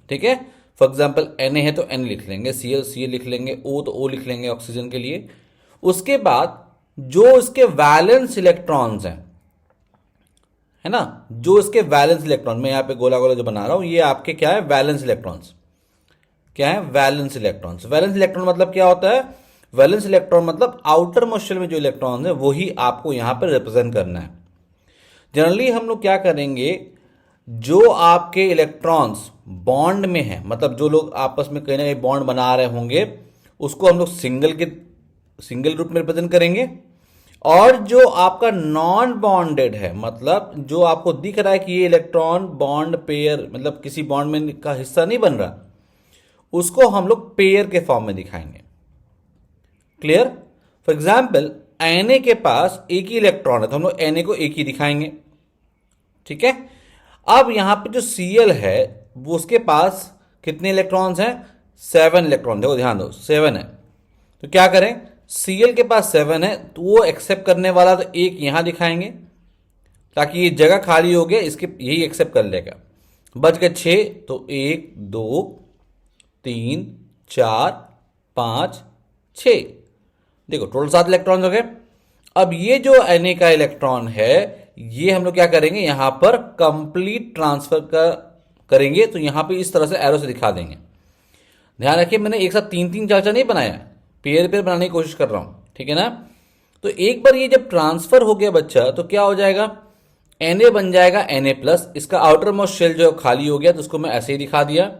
S1: ठीक है? फॉर एग्जाम्पल Na है तो N लिख लेंगे, Cl लिख लेंगे, O तो O लिख लेंगे ऑक्सीजन के लिए। उसके बाद जो इसके वैलेंस इलेक्ट्रॉन्स हैं, है ना, जो इसके वैलेंस इलेक्ट्रॉन, मैं यहाँ पे गोला गोला जो बना रहा हूं, ये आपके क्या है? Valence electrons. क्या है? Valence electrons. वैलेंस इलेक्ट्रॉन मतलब क्या होता है? वैलेंस इलेक्ट्रॉन मतलब आउटर मोस्ट शेल में जो इलेक्ट्रॉन है वही आपको यहां पर रिप्रेजेंट करना है। जनरली हम लोग क्या करेंगे, जो आपके इलेक्ट्रॉन्स बॉन्ड में है, मतलब जो लोग आपस में कहीं ना कहीं बॉन्ड बना रहे होंगे, उसको हम लोग सिंगल रूप में रिप्रेजेंट करेंगे। और जो आपका नॉन बॉन्डेड है, मतलब जो आपको दिख रहा है कि ये इलेक्ट्रॉन बॉन्ड पेयर, मतलब किसी बॉन्ड में का हिस्सा नहीं बन रहा, उसको हम लोग पेयर के फॉर्म में दिखाएंगे। क्लियर? फॉर एग्जाम्पल Na के पास एक ही इलेक्ट्रॉन है तो हम लोग Na को एक ही दिखाएंगे, ठीक है? अब यहां पे जो Cl है वो उसके पास कितने इलेक्ट्रॉन्स हैं? 7 इलेक्ट्रॉन। देखो ध्यान दो, 7 है। तो क्या करें? Cl के पास 7 है तो वो एक्सेप्ट करने वाला तो एक यहां दिखाएंगे ताकि ये जगह खाली हो गया, इसके यही एक्सेप्ट कर लेगा। बच गए 6, तो 1 2 3 4 5 6, देखो टोटल 7 इलेक्ट्रॉन हो गए। अब ये जो Na का इलेक्ट्रॉन है, ये हम लोग क्या करेंगे? यहां पर कंप्लीट ट्रांसफर करेंगे, तो यहां पे इस तरह से एरो से दिखा देंगे। ध्यान रखिए, मैंने एक साथ 3 4 नहीं बनाया, पेयर पेयर बनाने की कोशिश कर रहा हूं, ठीक है ना? तो एक बार ये जब ट्रांसफर हो गया बच्चा, तो क्या हो जाएगा? Na बन जाएगा Na प्लस। इसका आउटर मोस्ट शेल जो खाली हो गया तो उसको मैं ऐसे ही दिखा दिया।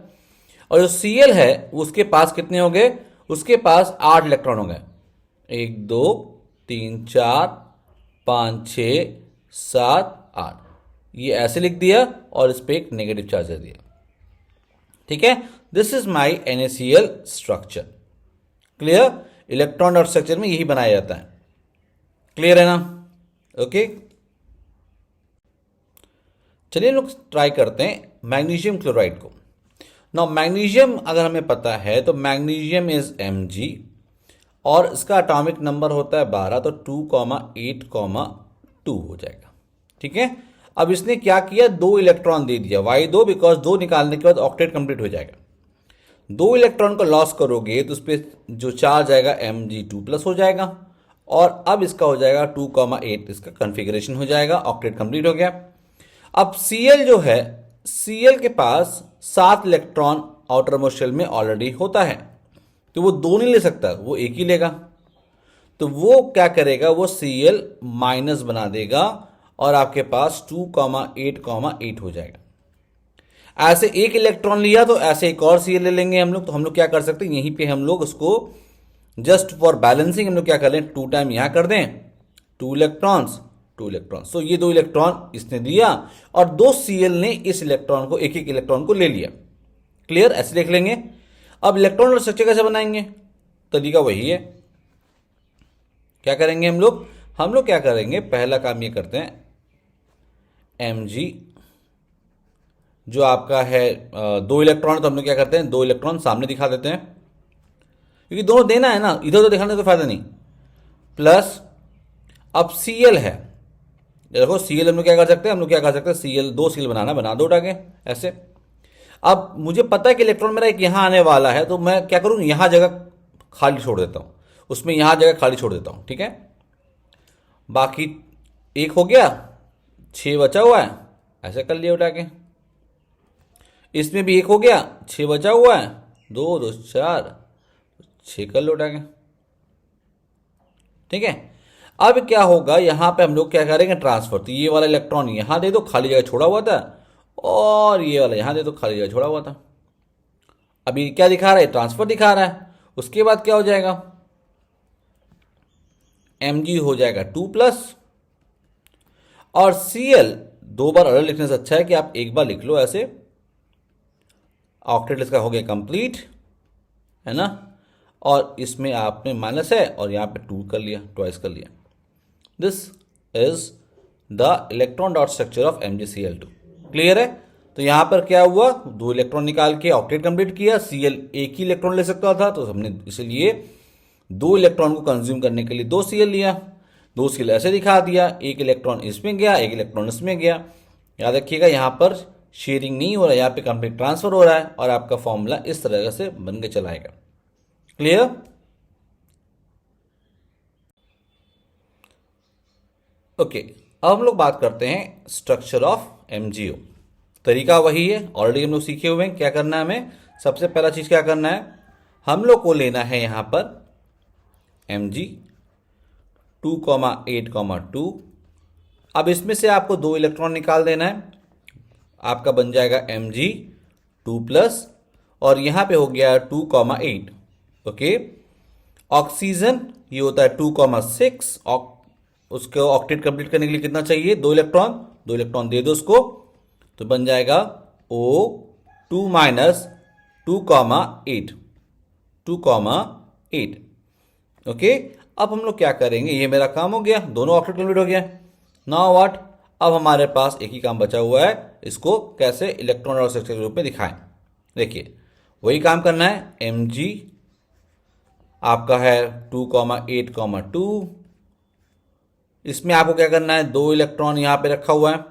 S1: और जो Cl है उसके पास कितने हो गए? उसके पास 8 इलेक्ट्रॉन हो गए। 1 2 3 4 5 6 7 8, ये ऐसे लिख दिया और इस पे एक नेगेटिव चार्ज दे दिया, ठीक है? This is my NaCl structure. Clear? Electron dot structure में यही बनाया जाता है। क्लियर है ना? ओके, चलिए लोग ट्राई करते हैं मैग्नीशियम क्लोराइड को। नाउ मैग्नीशियम अगर हमें पता है तो मैग्नीशियम इज Mg और इसका एटॉमिक नंबर होता है 12, तो 2,8,2 हो जाएगा, ठीक है? अब इसने क्या किया? 2 इलेक्ट्रॉन दे दिया। वाई 2? बिकॉज 2 निकालने के बाद ऑक्टेट कंप्लीट हो जाएगा। 2 इलेक्ट्रॉन को लॉस करोगे तो उस पर जो चार्ज आएगा Mg2 प्लस हो जाएगा, और अब इसका हो जाएगा 2,8, इसका कॉन्फ़िगरेशन हो जाएगा, ऑक्टेट कंप्लीट हो गया। अब Cl जो है, Cl के पास 7 इलेक्ट्रॉन आउटर मोस्ट शेल में ऑलरेडी होता है, तो वो 2 नहीं ले सकता, वो एक ही लेगा। तो वो क्या करेगा? वो Cl माइनस बना देगा और आपके पास 2,8,8 हो जाएगा। ऐसे एक इलेक्ट्रॉन लिया तो ऐसे एक और Cl ले लेंगे हम लोग। तो हम लोग क्या कर सकते हैं? यहीं पे हम लोग उसको जस्ट फॉर बैलेंसिंग हम लोग क्या कर लें? 2 टाइम यहां कर दें, 2 इलेक्ट्रॉन्स 2 इलेक्ट्रॉन। तो ये 2 इलेक्ट्रॉन इसने दिया और 2 Cl ने इस इलेक्ट्रॉन को, एक एक इलेक्ट्रॉन को ले लिया। क्लियर? ऐसे लिख लेंगे। अब इलेक्ट्रॉन और स्ट्रक्चर कैसे बनाएंगे? तरीका वही है। क्या करेंगे हम लोग क्या करेंगे? पहला काम ये करते हैं, Mg जो आपका है 2 इलेक्ट्रॉन, तो हम लोग क्या करते हैं? 2 इलेक्ट्रॉन सामने दिखा देते हैं, क्योंकि दोनों देना है ना, इधर उधर दिखाने का फायदा नहीं। प्लस अब Cl है, देखो Cl हम लोग क्या कर सकते हैं? हम लोग क्या कर सकते हैं? Cl 2 Cl बनाना, बना दो उठा के ऐसे। अब मुझे पता है कि इलेक्ट्रॉन मेरा एक यहां आने वाला है, तो मैं क्या करूं? यहां जगह खाली छोड़ देता हूँ, उसमें यहाँ जगह खाली छोड़ देता हूँ, ठीक है। बाकी एक हो गया, 6 बचा हुआ है, ऐसे कर लिया उठा के। इसमें भी एक हो गया, 6 बचा हुआ है, 2 2 4, 6 कर लो उठा के, ठीक है। अब क्या होगा, यहां पे हम लोग क्या करेंगे, ट्रांसफर। तो ये वाला इलेक्ट्रॉन यहां दे दो, खाली जगह छोड़ा हुआ था, और ये वाला यहां दे दो, खाली जगह छोड़ा हुआ था। अभी क्या दिखा रहा है, ट्रांसफर दिखा रहा है। उसके बाद क्या हो जाएगा, Mg हो जाएगा 2+, और Cl 2 बार अलग लिखने से अच्छा है कि आप एक बार लिख लो ऐसे। ऑक्टेट इसका हो गया कंप्लीट, है ना। और इसमें आपने माइनस है और यहाँ पे 2 कर लिया, ट्वाइस कर लिया। This is the electron dot structure of MgCl2। Clear है। तो यहाँ पर क्या हुआ, 2 इलेक्ट्रॉन निकाल के ऑक्टेट कंप्लीट किया। Cl एक ही इलेक्ट्रॉन ले सकता था, तो हमने इसलिए 2 इलेक्ट्रॉन को कंज्यूम करने के लिए 2 Cl लिया। 2 Cl ऐसे दिखा दिया, एक इलेक्ट्रॉन इसमें गया, एक इलेक्ट्रॉन इसमें गया। याद रखिएगा यहाँ पर शेयरिंग नहीं हो रहा है, यहाँ पे कंप्लीट ट्रांसफर हो रहा है, और आपका फॉर्मूला इस तरह से बन के चलाएगा। क्लियर। ओके, अब हम लोग बात करते हैं स्ट्रक्चर ऑफ MgO। तरीका वही है, ऑलरेडी हम लोग सीखे हुए हैं। क्या करना है हमें, सबसे पहला चीज क्या करना है, हम लोग को लेना है यहां पर Mg 2,8,2। अब इसमें से आपको 2 इलेक्ट्रॉन निकाल देना है, आपका बन जाएगा Mg 2+, और यहां पे हो गया 2,8। ओके, ऑक्सीजन ये होता है 2,6। उसको ऑक्टेट कंप्लीट करने के लिए कितना चाहिए, 2 इलेक्ट्रॉन। 2 इलेक्ट्रॉन दे दो उसको, तो बन जाएगा O2 - 2,8, 2,8। ओके, अब हम लोग क्या करेंगे, ये मेरा काम हो गया, दोनों ऑक्टेट कंप्लीट हो गया। नाउ व्हाट, अब हमारे पास एक ही काम बचा हुआ है, इसको कैसे इलेक्ट्रॉन और स्ट्रक्चर के रूप में दिखाएं। देखिए, वही काम करना है। Mg आपका है 2,8,2। इसमें आपको क्या करना है, 2 इलेक्ट्रॉन यहां पे रखा हुआ है।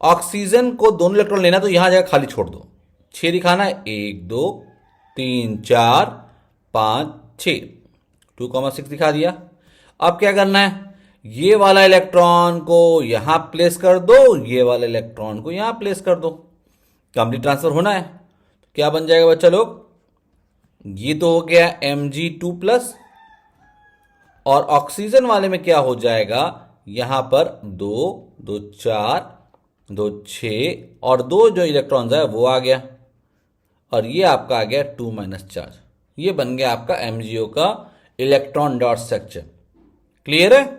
S1: ऑक्सीजन को दोनों इलेक्ट्रॉन लेना, तो यहां जगह खाली छोड़ दो। 6 दिखाना है, 1 2 3 4 5 6, 2,6 दिखा दिया। अब क्या करना है, ये वाला इलेक्ट्रॉन को यहां प्लेस कर दो, ये वाला इलेक्ट्रॉन को यहां प्लेस कर दो। कंप्लीट ट्रांसफर होना है, तो क्या बन जाएगा बच्चा लोग, ये तो हो गया Mg 2+, और ऑक्सीजन वाले में क्या हो जाएगा, यहां पर 2 2 4 2 6, और 2 जो इलेक्ट्रॉन्स है वो आ गया, और ये आपका आ गया 2- चार्ज। ये बन गया आपका MgO का इलेक्ट्रॉन डॉट स्ट्रक्चर। क्लियर है।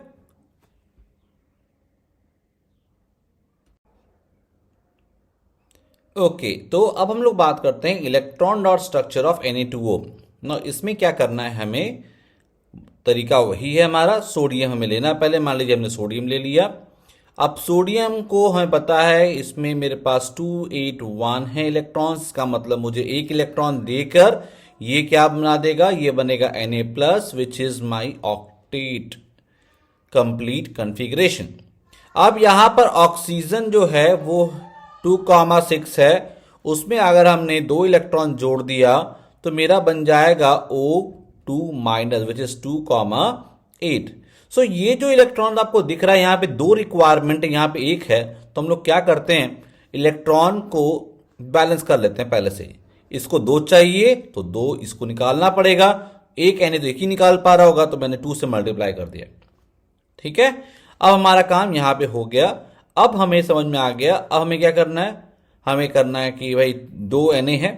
S1: ओके, तो अब हम लोग बात करते हैं electron dot structure of Na2O। ना इसमें क्या करना है हमें, तरीका वही है हमारा। सोडियम हमें लेना है पहले, मान लीजिए हमने सोडियम ले लिया। अब सोडियम को हमें पता है, इसमें मेरे पास 281 है इलेक्ट्रॉन्स, का मतलब मुझे एक इलेक्ट्रॉन देकर ये क्या बना देगा, ये बनेगा Na+, which is my octet complete configuration. अब यहां पर ऑक्सीजन जो है वो 2,6 है, उसमें अगर हमने 2 इलेक्ट्रॉन जोड़ दिया तो मेरा बन जाएगा O2- विच इज 2,8। सो ये जो इलेक्ट्रॉन आपको दिख रहा है, यहां पे 2 रिक्वायरमेंट है, यहां पे 1 है। तो हम लोग क्या करते हैं, इलेक्ट्रॉन को बैलेंस कर लेते हैं पहले से। इसको 2 चाहिए तो 2 इसको निकालना पड़ेगा। एक Na तो एक ही निकाल पा रहा होगा, तो मैंने 2 से मल्टीप्लाई कर दिया। ठीक है, अब हमारा काम यहां पे हो गया। अब हमें समझ में आ गया, अब हमें क्या करना है, हमें करना है कि भाई 2 Na है,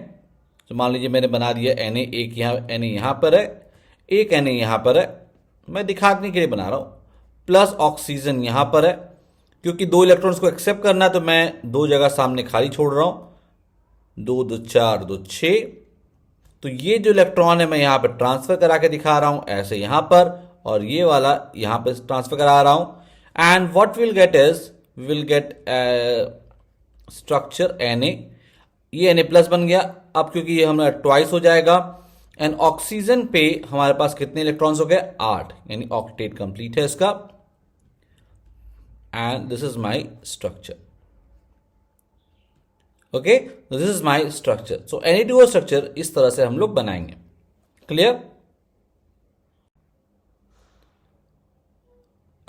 S1: तो मान लीजिए मैंने बना दिया Na, एक Na यहां पर है, एक Na यहां पर है, मैं दिखाने के लिए बना रहा हूं। प्लस ऑक्सीजन यहां पर है, क्योंकि 2 इलेक्ट्रॉन्स को एक्सेप्ट करना है, तो मैं 2 जगह सामने खाली छोड़ रहा हूं। 2 2 4 2 6, तो ये जो इलेक्ट्रॉन है मैं यहां पर ट्रांसफर करा के दिखा रहा हूं, ऐसे यहां पर, और ये वाला यहां पर ट्रांसफर करा रहा हूं। And what will get is, will get structure Na, ये Na+ बन गया। अब क्योंकि ये हमारा ट्वाइस हो जाएगा, एंड ऑक्सीजन पे हमारे पास कितने इलेक्ट्रॉन्स हो गए, 8, यानी ऑक्टेट कंप्लीट है इसका। And this is my structure. Okay, this is my structure. So Na2O structure इस तरह से हम लोग बनाएंगे। क्लियर।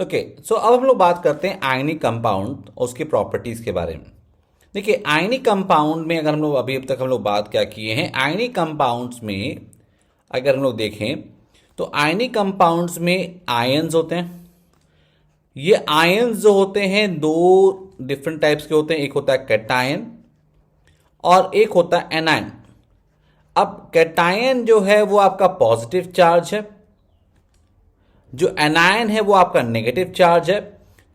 S1: ओके, सो अब हम लोग बात करते हैं आयनिक कंपाउंड और उसकी प्रॉपर्टीज के बारे में। देखिए, आयनिक कंपाउंड में अगर हम लोग अभी अब तक हम लोग बात क्या किए हैं, आयनिक कंपाउंड्स में अगर हम लोग देखें तो आयनिक कंपाउंड्स में आयंस होते हैं। ये आयंस जो होते हैं दो डिफरेंट टाइप्स के होते हैं, एक होता है कैटायन और एक होता है एनायन। अब कैटायन जो है वो आपका पॉजिटिव चार्ज है, जो एनायन है वो आपका नेगेटिव चार्ज है।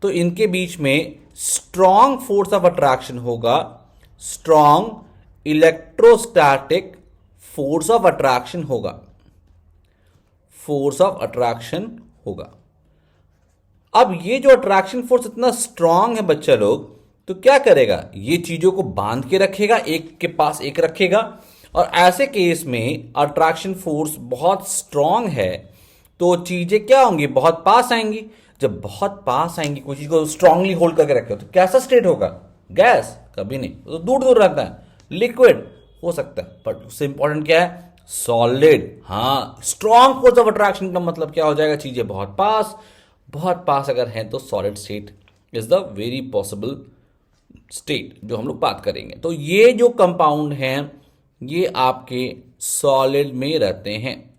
S1: तो इनके बीच में स्ट्रॉन्ग फोर्स ऑफ अट्रैक्शन होगा, strong electrostatic force of attraction होगा, फोर्स ऑफ अट्रैक्शन होगा। अब ये जो अट्रैक्शन फोर्स इतना स्ट्रांग है बच्चा लोग, तो क्या करेगा, ये चीजों को बांध के रखेगा, एक के पास एक रखेगा। और ऐसे केस में अट्रैक्शन फोर्स बहुत स्ट्रांग है तो चीजें क्या होंगी, बहुत पास आएंगी। जब बहुत पास आएंगी, कोई चीज को स्ट्रांगली होल्ड करके रखे तो कैसा स्टेट होगा, गैस कभी नहीं, तो दूर दूर रहता है। लिक्विड हो सकता है, बट उससे इंपॉर्टेंट क्या है, सॉलिड। हाँ, स्ट्रॉन्ग फोर्स ऑफ अट्रैक्शन का मतलब क्या हो जाएगा, चीजें बहुत पास अगर हैं तो solid state is the very possible state जो हम लोग बात करेंगे। तो ये जो कंपाउंड हैं ये आपके सॉलिड में रहते हैं।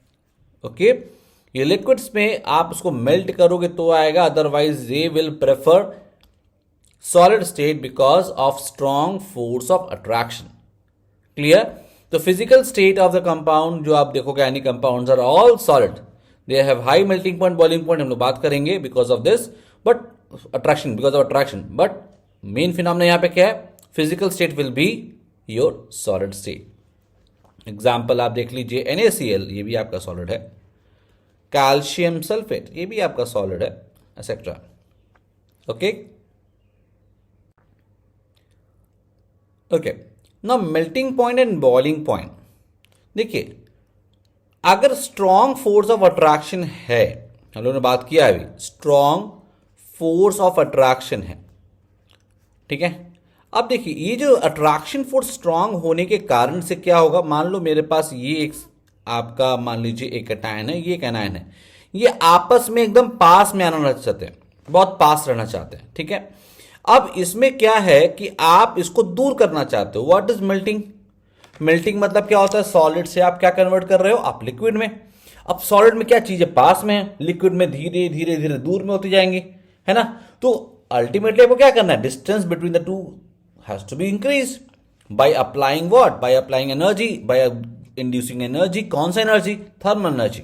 S1: ओके, ये लिक्विड्स में आप उसको मेल्ट करोगे तो आएगा, otherwise they will prefer solid state because of strong force of attraction. Clear. तो physical state of the compound जो आप देखोगे, any compounds are all solid, they have high melting point, boiling point, हम लोग बात करेंगे because of this, but attraction, because of attraction. But main phenomena यहां पे क्या है, physical state will be your solid state. Example आप देख लीजिए, NaCl, ये भी आपका सॉलिड है, कैल्शियम सल्फेट, ये भी आपका सॉलिड है, etcetera. Okay okay, now melting point and boiling point. देखिए, अगर स्ट्रॉन्ग फोर्स ऑफ अट्रैक्शन है, हम लोगों ने बात किया है अभी, स्ट्रॉन्ग फोर्स ऑफ अट्रैक्शन है, ठीक है। अब देखिए, ये जो अट्रैक्शन फोर्स स्ट्रांग होने के कारण से क्या होगा, मान लो मेरे पास ये एक आपका, मान लीजिए एक कैटायन है, ये एक एनायन है, ये आपस में एकदम पास में आना चाहते हैं, बहुत पास रहना चाहते हैं, ठीक है। अब इसमें क्या है कि आप इसको दूर करना चाहते हो। व्हाट इज मेल्टिंग, मेल्टिंग मतलब क्या होता है, सॉलिड से आप क्या कन्वर्ट कर रहे हो, आप लिक्विड में। अब सॉलिड में क्या चीजें पास में है, लिक्विड में धीरे धीरे धीरे दूर में होती जाएंगी, है ना। तो अल्टीमेटली आपको क्या करना है, distance between the two has to be increased by applying what, by applying energy, by inducing energy। कौन सा एनर्जी, थर्मल एनर्जी।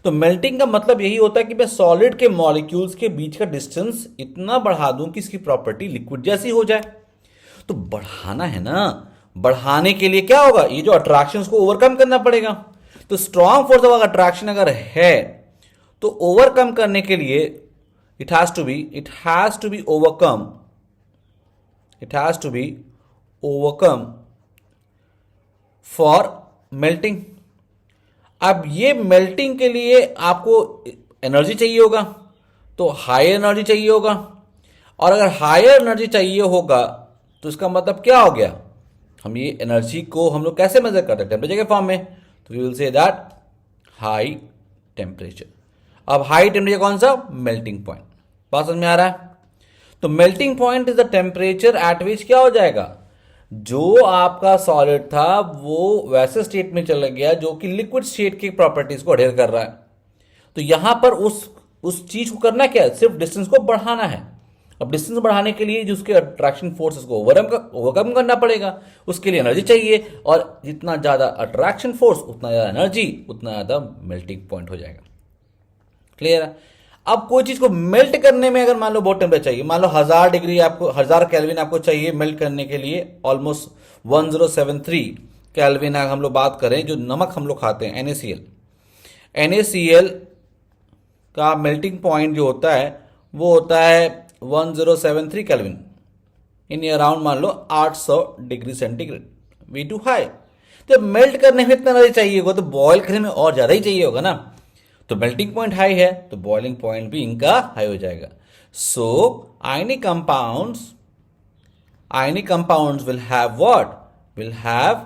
S1: तो मेल्टिंग का मतलब यही होता है कि मैं सॉलिड के मॉलिक्यूल्स के बीच का डिस्टेंस इतना बढ़ा दूं कि इसकी प्रॉपर्टी लिक्विड जैसी हो जाए। तो बढ़ाना है ना, बढ़ाने के लिए क्या होगा, ये जो अट्रैक्शन को ओवरकम करना पड़ेगा। तो स्ट्रॉन्ग फोर्स ऑफ अट्रैक्शन अगर है तो ओवरकम करने के लिए it has to be overcome for melting। अब ये मेल्टिंग के लिए आपको एनर्जी चाहिए होगा, तो हायर एनर्जी चाहिए होगा। और अगर हायर एनर्जी चाहिए होगा तो इसका मतलब क्या हो गया, हम ये एनर्जी को हम लोग कैसे मेजर करते हैं, टेम्परेचर के फॉर्म में। तो we will see that high temperature. अब हाई टेम्परेचर कौन सा, मेल्टिंग पॉइंट। बात समझ में आ रहा है। तो melting point is the temperature at विच क्या हो जाएगा, जो आपका सॉलिड था वो वैसे स्टेट में चला गया जो कि लिक्विड स्टेट की प्रॉपर्टीज को अडेयर कर रहा है। तो यहां पर उस चीज को करना क्या है, सिर्फ डिस्टेंस को बढ़ाना है। अब डिस्टेंस बढ़ाने के लिए जो उसके अट्रैक्शन फोर्सेस को ओवरकम करना पड़ेगा, उसके लिए एनर्जी चाहिए, और जितना ज्यादा अट्रैक्शन फोर्स उतना ज्यादा एनर्जी, उतना ज्यादा मेल्टिंग पॉइंट हो जाएगा। क्लियर है। अब कोई चीज को मेल्ट करने में अगर मान लो बहुत टेम्परेचर चाहिए, मान लो 1000 डिग्री आपको, 1000 केल्विन आपको चाहिए मेल्ट करने के लिए, ऑलमोस्ट 1073 केल्विन हम लोग बात करें, जो नमक हम लोग खाते हैं NaCl का मेल्टिंग पॉइंट जो होता है वो होता है 1073 केल्विन इन अराउंड मान लो 800 degree centigrade, we to high. तो मेल्ट करने में इतना एनर्जी चाहिए होगा, तो बॉयल करने में और ज्यादा ही चाहिए होगा ना। तो मेल्टिंग पॉइंट हाई है तो बॉइलिंग पॉइंट भी इनका हाई हो जाएगा। So ionic compounds will have what, will have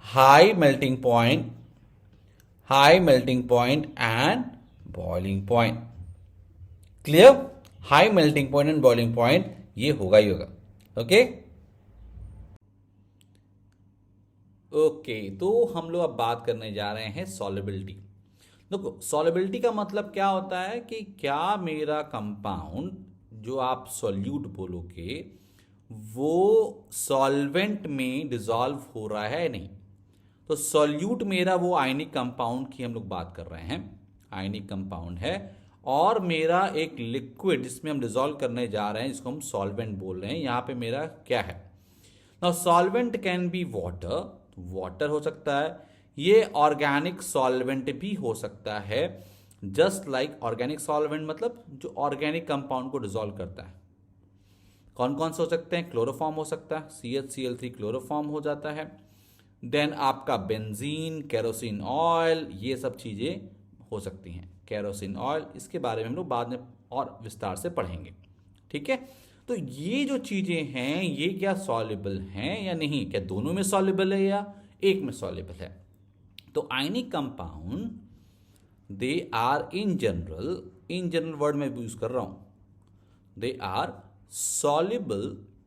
S1: high melting point and boiling point. Clear. High melting point and boiling point ये होगा ही होगा। ओके ओके, तो हम लोग अब बात करने जा रहे हैं सॉलिबिलिटी। देखो, सॉलिबिलिटी का मतलब क्या होता है कि क्या मेरा कंपाउंड जो आप सॉल्यूट बोलोगे वो सॉल्वेंट में डिसॉल्व हो रहा है या नहीं। तो सॉल्यूट मेरा वो आयनिक कंपाउंड की हम लोग बात कर रहे हैं, आयनिक कंपाउंड है, और मेरा एक लिक्विड जिसमें हम डिसॉल्व करने जा रहे हैं जिसको हम सॉल्वेंट बोल रहे हैं, यहाँ पे मेरा क्या है। Now solvent can be water, water हो सकता है, ये ऑर्गेनिक सॉल्वेंट भी हो सकता है। जस्ट लाइक ऑर्गेनिक सॉल्वेंट मतलब जो ऑर्गेनिक कंपाउंड को डिसॉल्व करता है। कौन कौन से हो सकते हैं? क्लोरोफॉर्म हो सकता है, CH3 क्लोरोफॉर्म हो जाता है। देन आपका बेंजीन, केरोसिन ऑयल, ये सब चीज़ें हो सकती हैं। केरोसिन ऑयल, इसके बारे में हम लोग बाद में और विस्तार से पढ़ेंगे, ठीक है। तो ये जो चीज़ें हैं ये क्या सॉल्युबल हैं या नहीं, क्या दोनों में सॉल्युबल है या एक में सॉल्युबल है। तो ionic compound they are in general word में यूज कर रहा हूं, they are soluble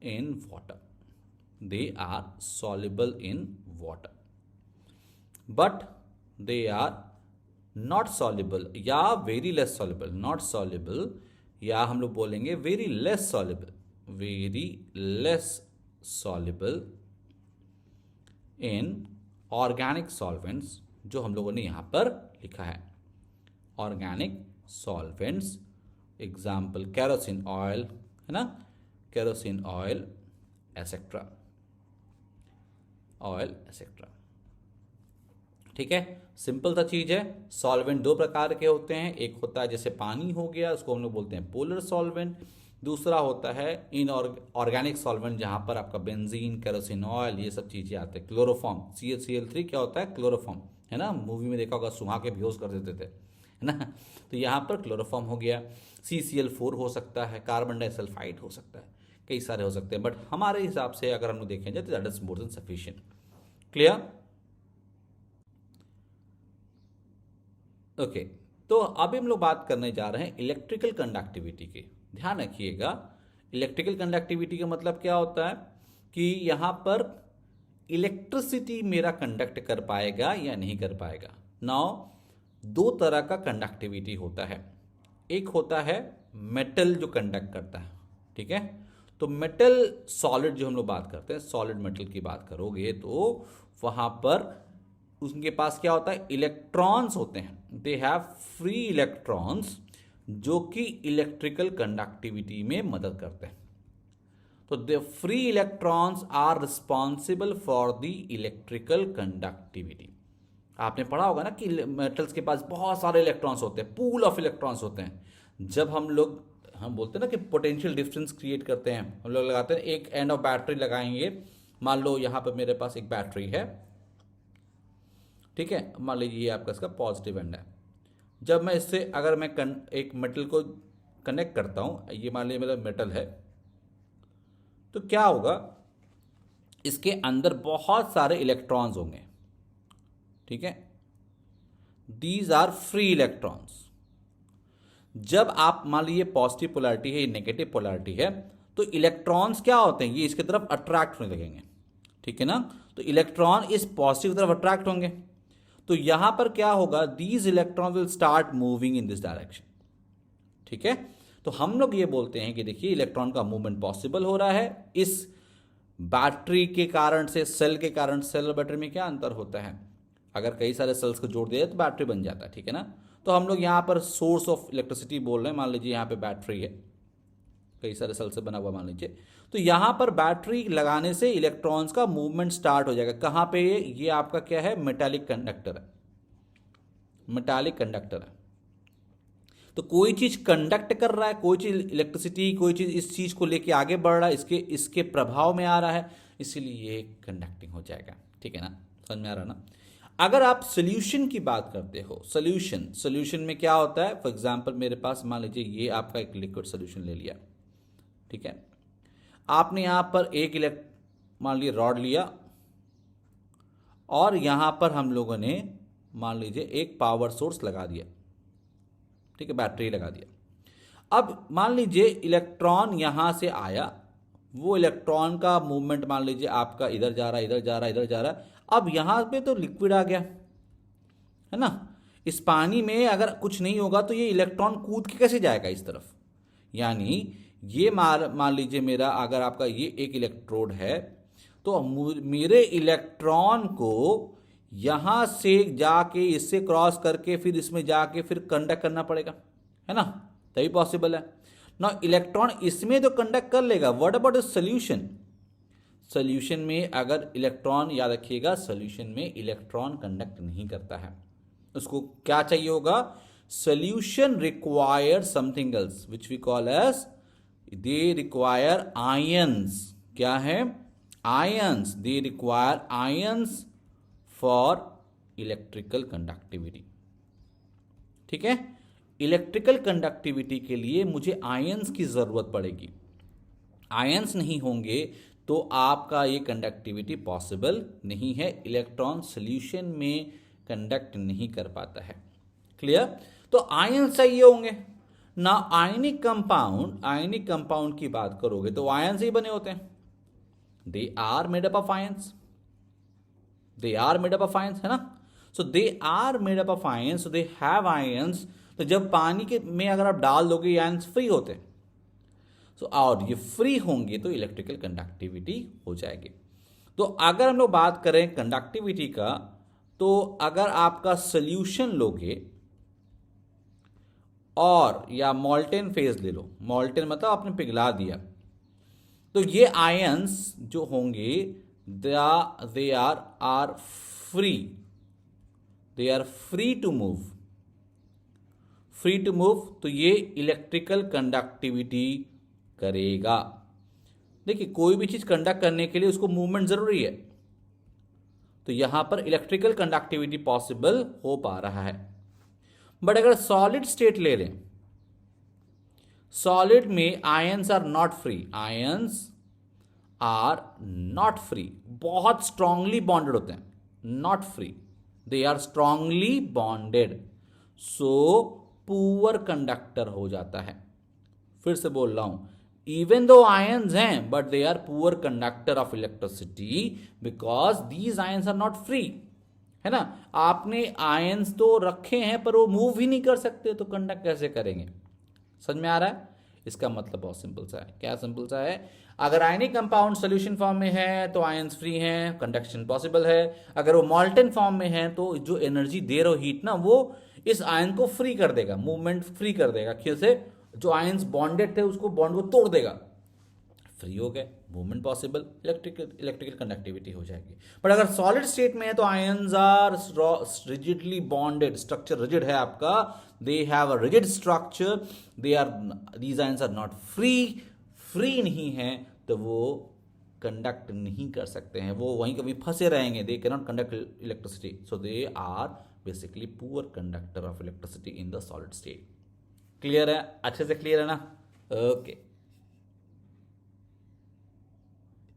S1: in water, they are soluble in water, but they are not soluble या very less soluble, not soluble या हम लोग बोलेंगे very less soluble, very less soluble in organic solvents, जो हम लोगों ने यहाँ पर लिखा है organic solvents, example kerosene oil है ना, kerosene oil etcetera, oil etcetera, ठीक है। सिंपल सा चीज है। सॉल्वेंट दो प्रकार के होते हैं, एक होता है जैसे पानी हो गया, उसको हम लोग बोलते हैं पोलर सॉल्वेंट, दूसरा होता है इन ऑर्गेनिक सॉल्वेंट जहां पर आपका बेंजीन, केरोसिन ऑयल, ये सब चीजें आते हैं। क्लोरोफॉर्म, CH3 क्या होता है? क्लोरोफॉर्म, है ना, मूवी में देखा होगा, सुहा के बेहोश कर देते थे, है ना। तो यहाँ पर क्लोरोफॉर्म हो गया। CCl4 हो सकता है, कार्बन डाइसल्फाइड हो सकता है, कई सारे हो सकते हैं, बट हमारे हिसाब से अगर हम लोग देखें जाए तो that is more than sufficient. Clear? Okay, तो अभी हम लोग बात करने जा रहे हैं इलेक्ट्रिकल कंडक्टिविटी की। ध्यान रखिएगा, इलेक्ट्रिकल कंडक्टिविटी का मतलब क्या होता है कि यहां पर इलेक्ट्रिसिटी मेरा कंडक्ट कर पाएगा या नहीं कर पाएगा। नाउ दो तरह का कंडक्टिविटी होता है, एक होता है मेटल जो कंडक्ट करता है, ठीक है। तो मेटल सॉलिड जो हम लोग बात करते हैं, सॉलिड मेटल की बात करोगे तो वहां पर उनके पास क्या होता है? इलेक्ट्रॉन्स होते हैं, दे हैव फ्री इलेक्ट्रॉन्स जो कि इलेक्ट्रिकल कंडक्टिविटी में मदद करते हैं। तो the free electrons are responsible for the electrical conductivity. आपने पढ़ा होगा ना कि मेटल्स के पास बहुत सारे इलेक्ट्रॉन्स होते हैं, पूल ऑफ इलेक्ट्रॉन्स होते हैं। जब हम बोलते हैं ना कि पोटेंशियल डिफरेंस क्रिएट करते हैं, हम लोग लगाते हैं, एक एंड ऑफ बैटरी लगाएंगे, मान लो यहां पर मेरे पास एक बैटरी है, ठीक है, मान लीजिए ये आपका इसका पॉजिटिव एंड है। जब मैं इससे अगर मैं एक मेटल को कनेक्ट करता हूं, ये मान लीजिए मेरा मेटल है, तो क्या होगा? इसके अंदर बहुत सारे इलेक्ट्रॉन्स होंगे, ठीक है, दीज आर फ्री इलेक्ट्रॉन्स। जब आप मान लीजिए पॉजिटिव पोलैरिटी है, नेगेटिव पोलैरिटी है, तो इलेक्ट्रॉन्स क्या होते हैं? ये इसकी तरफ अट्रैक्ट होने लगेंगे, ठीक है ना। तो इलेक्ट्रॉन इस पॉजिटिव तरफ अट्रैक्ट होंगे, तो यहां पर क्या होगा? These electron will start moving in this direction, ठीक है। तो हम लोग ये बोलते हैं कि देखिए इलेक्ट्रॉन का मूवमेंट पॉसिबल हो रहा है इस बैटरी के कारण से, सेल के कारण। सेल और बैटरी में क्या अंतर होता है? अगर कई सारे सेल्स को जोड़ दिया तो बैटरी बन जाता है, ठीक है ना। तो हम लोग यहाँ पर सोर्स ऑफ इलेक्ट्रिसिटी बोल रहे हैं, मान लीजिए यहाँ पे बैटरी है, कई सारे सेल से बना हुआ मान लीजिए, तो यहाँ पर बैटरी लगाने से इलेक्ट्रॉन्स का मूवमेंट स्टार्ट हो जाएगा। कहाँ पे? ये आपका क्या है? मेटालिक कंडक्टर है, मेटालिक कंडक्टर है। तो कोई चीज कंडक्ट कर रहा है, कोई चीज इलेक्ट्रिसिटी, कोई चीज इस चीज को लेके आगे बढ़ रहा है, इसके प्रभाव में आ रहा है, इसीलिए ये कंडक्टिंग हो जाएगा, ठीक है ना। समझ में आ रहा ना। अगर आप सोल्यूशन की बात करते हो, सोल्यूशन में क्या होता है? फॉर एग्जांपल मेरे पास मान लीजिए ये आपका एक लिक्विड सोल्यूशन ले लिया, ठीक है। आपने यहां पर एक मान लीजिए रॉड लिया, और यहां पर हम लोगों ने मान लीजिए एक पावर सोर्स लगा दिया, ठीक है, बैटरी लगा दिया। अब मान लीजिए इलेक्ट्रॉन यहां से आया, वो इलेक्ट्रॉन का मूवमेंट मान लीजिए आपका इधर जा रहा है, इधर जा रहा है, इधर जा रहा है। अब यहां पे तो लिक्विड आ गया है ना। इस पानी में अगर कुछ नहीं होगा तो ये इलेक्ट्रॉन कूद के कैसे जाएगा इस तरफ। यानी ये मान लीजिए मेरा अगर आपका ये एक इलेक्ट्रोड है, तो मेरे इलेक्ट्रॉन को यहां से जाके इससे क्रॉस करके फिर इसमें जाके फिर कंडक्ट करना पड़ेगा, है ना, तभी पॉसिबल है ना। इलेक्ट्रॉन इसमें तो कंडक्ट कर लेगा, व्हाट अबाउट सोल्यूशन। सोल्यूशन में अगर इलेक्ट्रॉन, याद रखिएगा सोल्यूशन में इलेक्ट्रॉन कंडक्ट नहीं करता है, उसको क्या चाहिए होगा, solution require something else which we call as, they require ions. क्या है, ions, they require ions for electrical conductivity. ठीक है, इलेक्ट्रिकल कंडक्टिविटी के लिए मुझे आयंस की जरूरत पड़ेगी। आयंस नहीं होंगे तो आपका ये कंडक्टिविटी पॉसिबल नहीं है, इलेक्ट्रॉन सॉल्यूशन में कंडक्ट नहीं कर पाता है। क्लियर। तो आयंस चाहिए होंगे ना। आयनिक कंपाउंड की बात करोगे तो आयंस ही बने होते हैं, they are made up of ions, they are made up of ions, है ना। So they are made up of ions, so they have ions. तो जब पानी के में अगर आप डाल दोगे ये आयंस फ्री होते हैं, सो और ये फ्री होंगे तो इलेक्ट्रिकल कंडक्टिविटी हो जाएगी। तो अगर हम लोग बात करें कंडक्टिविटी का, तो अगर आपका सोल्यूशन लोगे और या मॉल्टेन फेज ले लो, मॉल्टेन मतलब आपने पिघला दिया, तो ये आयंस जो होंगे they are free, they are free to move, free to move. तो ये इलेक्ट्रिकल कंडक्टिविटी करेगा। देखिए कोई भी चीज कंडक्ट करने के लिए उसको मूवमेंट जरूरी है, तो यहां पर इलेक्ट्रिकल कंडक्टिविटी पॉसिबल हो पा रहा है। बट अगर सॉलिड स्टेट ले लें, सॉलिड में ions are not free, ions are not free, बहुत स्ट्रांगली बॉन्डेड होते हैं, not free, they are strongly bonded, so poor conductor हो जाता है। फिर से बोल रहा हूं, इवन दो आयंस हैं but they are poor conductor of electricity because these ions are not free, है ना। आपने आयंस तो रखे हैं पर वो मूव ही नहीं कर सकते, तो कंडक्ट कैसे करेंगे। समझ में आ रहा है। इसका मतलब बहुत सिंपल सा है। क्या सिंपल सा है, अगर आयनिक कंपाउंड सॉल्यूशन फॉर्म में है तो आयंस फ्री हैं, कंडक्शन पॉसिबल है। अगर वो मॉल्टेन फॉर्म में है तो जो एनर्जी दे रहे हो हीट ना, वो इस आयन को फ्री कर देगा, मूवमेंट फ्री कर देगा, खेल से जो आयंस बॉन्डेड थे उसको बॉन्ड को तोड़ देगा, फ्री हो गए, मूवमेंट पॉसिबल, इलेक्ट्रिकल कंडक्टिविटी हो जाएगी। बट अगर सॉलिड स्टेट में है तो ions are rigidly bonded, structure rigid है आपका, they have a rigid structure, these ions are not free नहीं है, तो वो कंडक्ट नहीं कर सकते हैं, वो वहीं कभी फंसे रहेंगे, they can not conduct electricity, so they are basically poor conductor of electricity in the solid state. Clear है, अच्छे से क्लियर है ना। ओके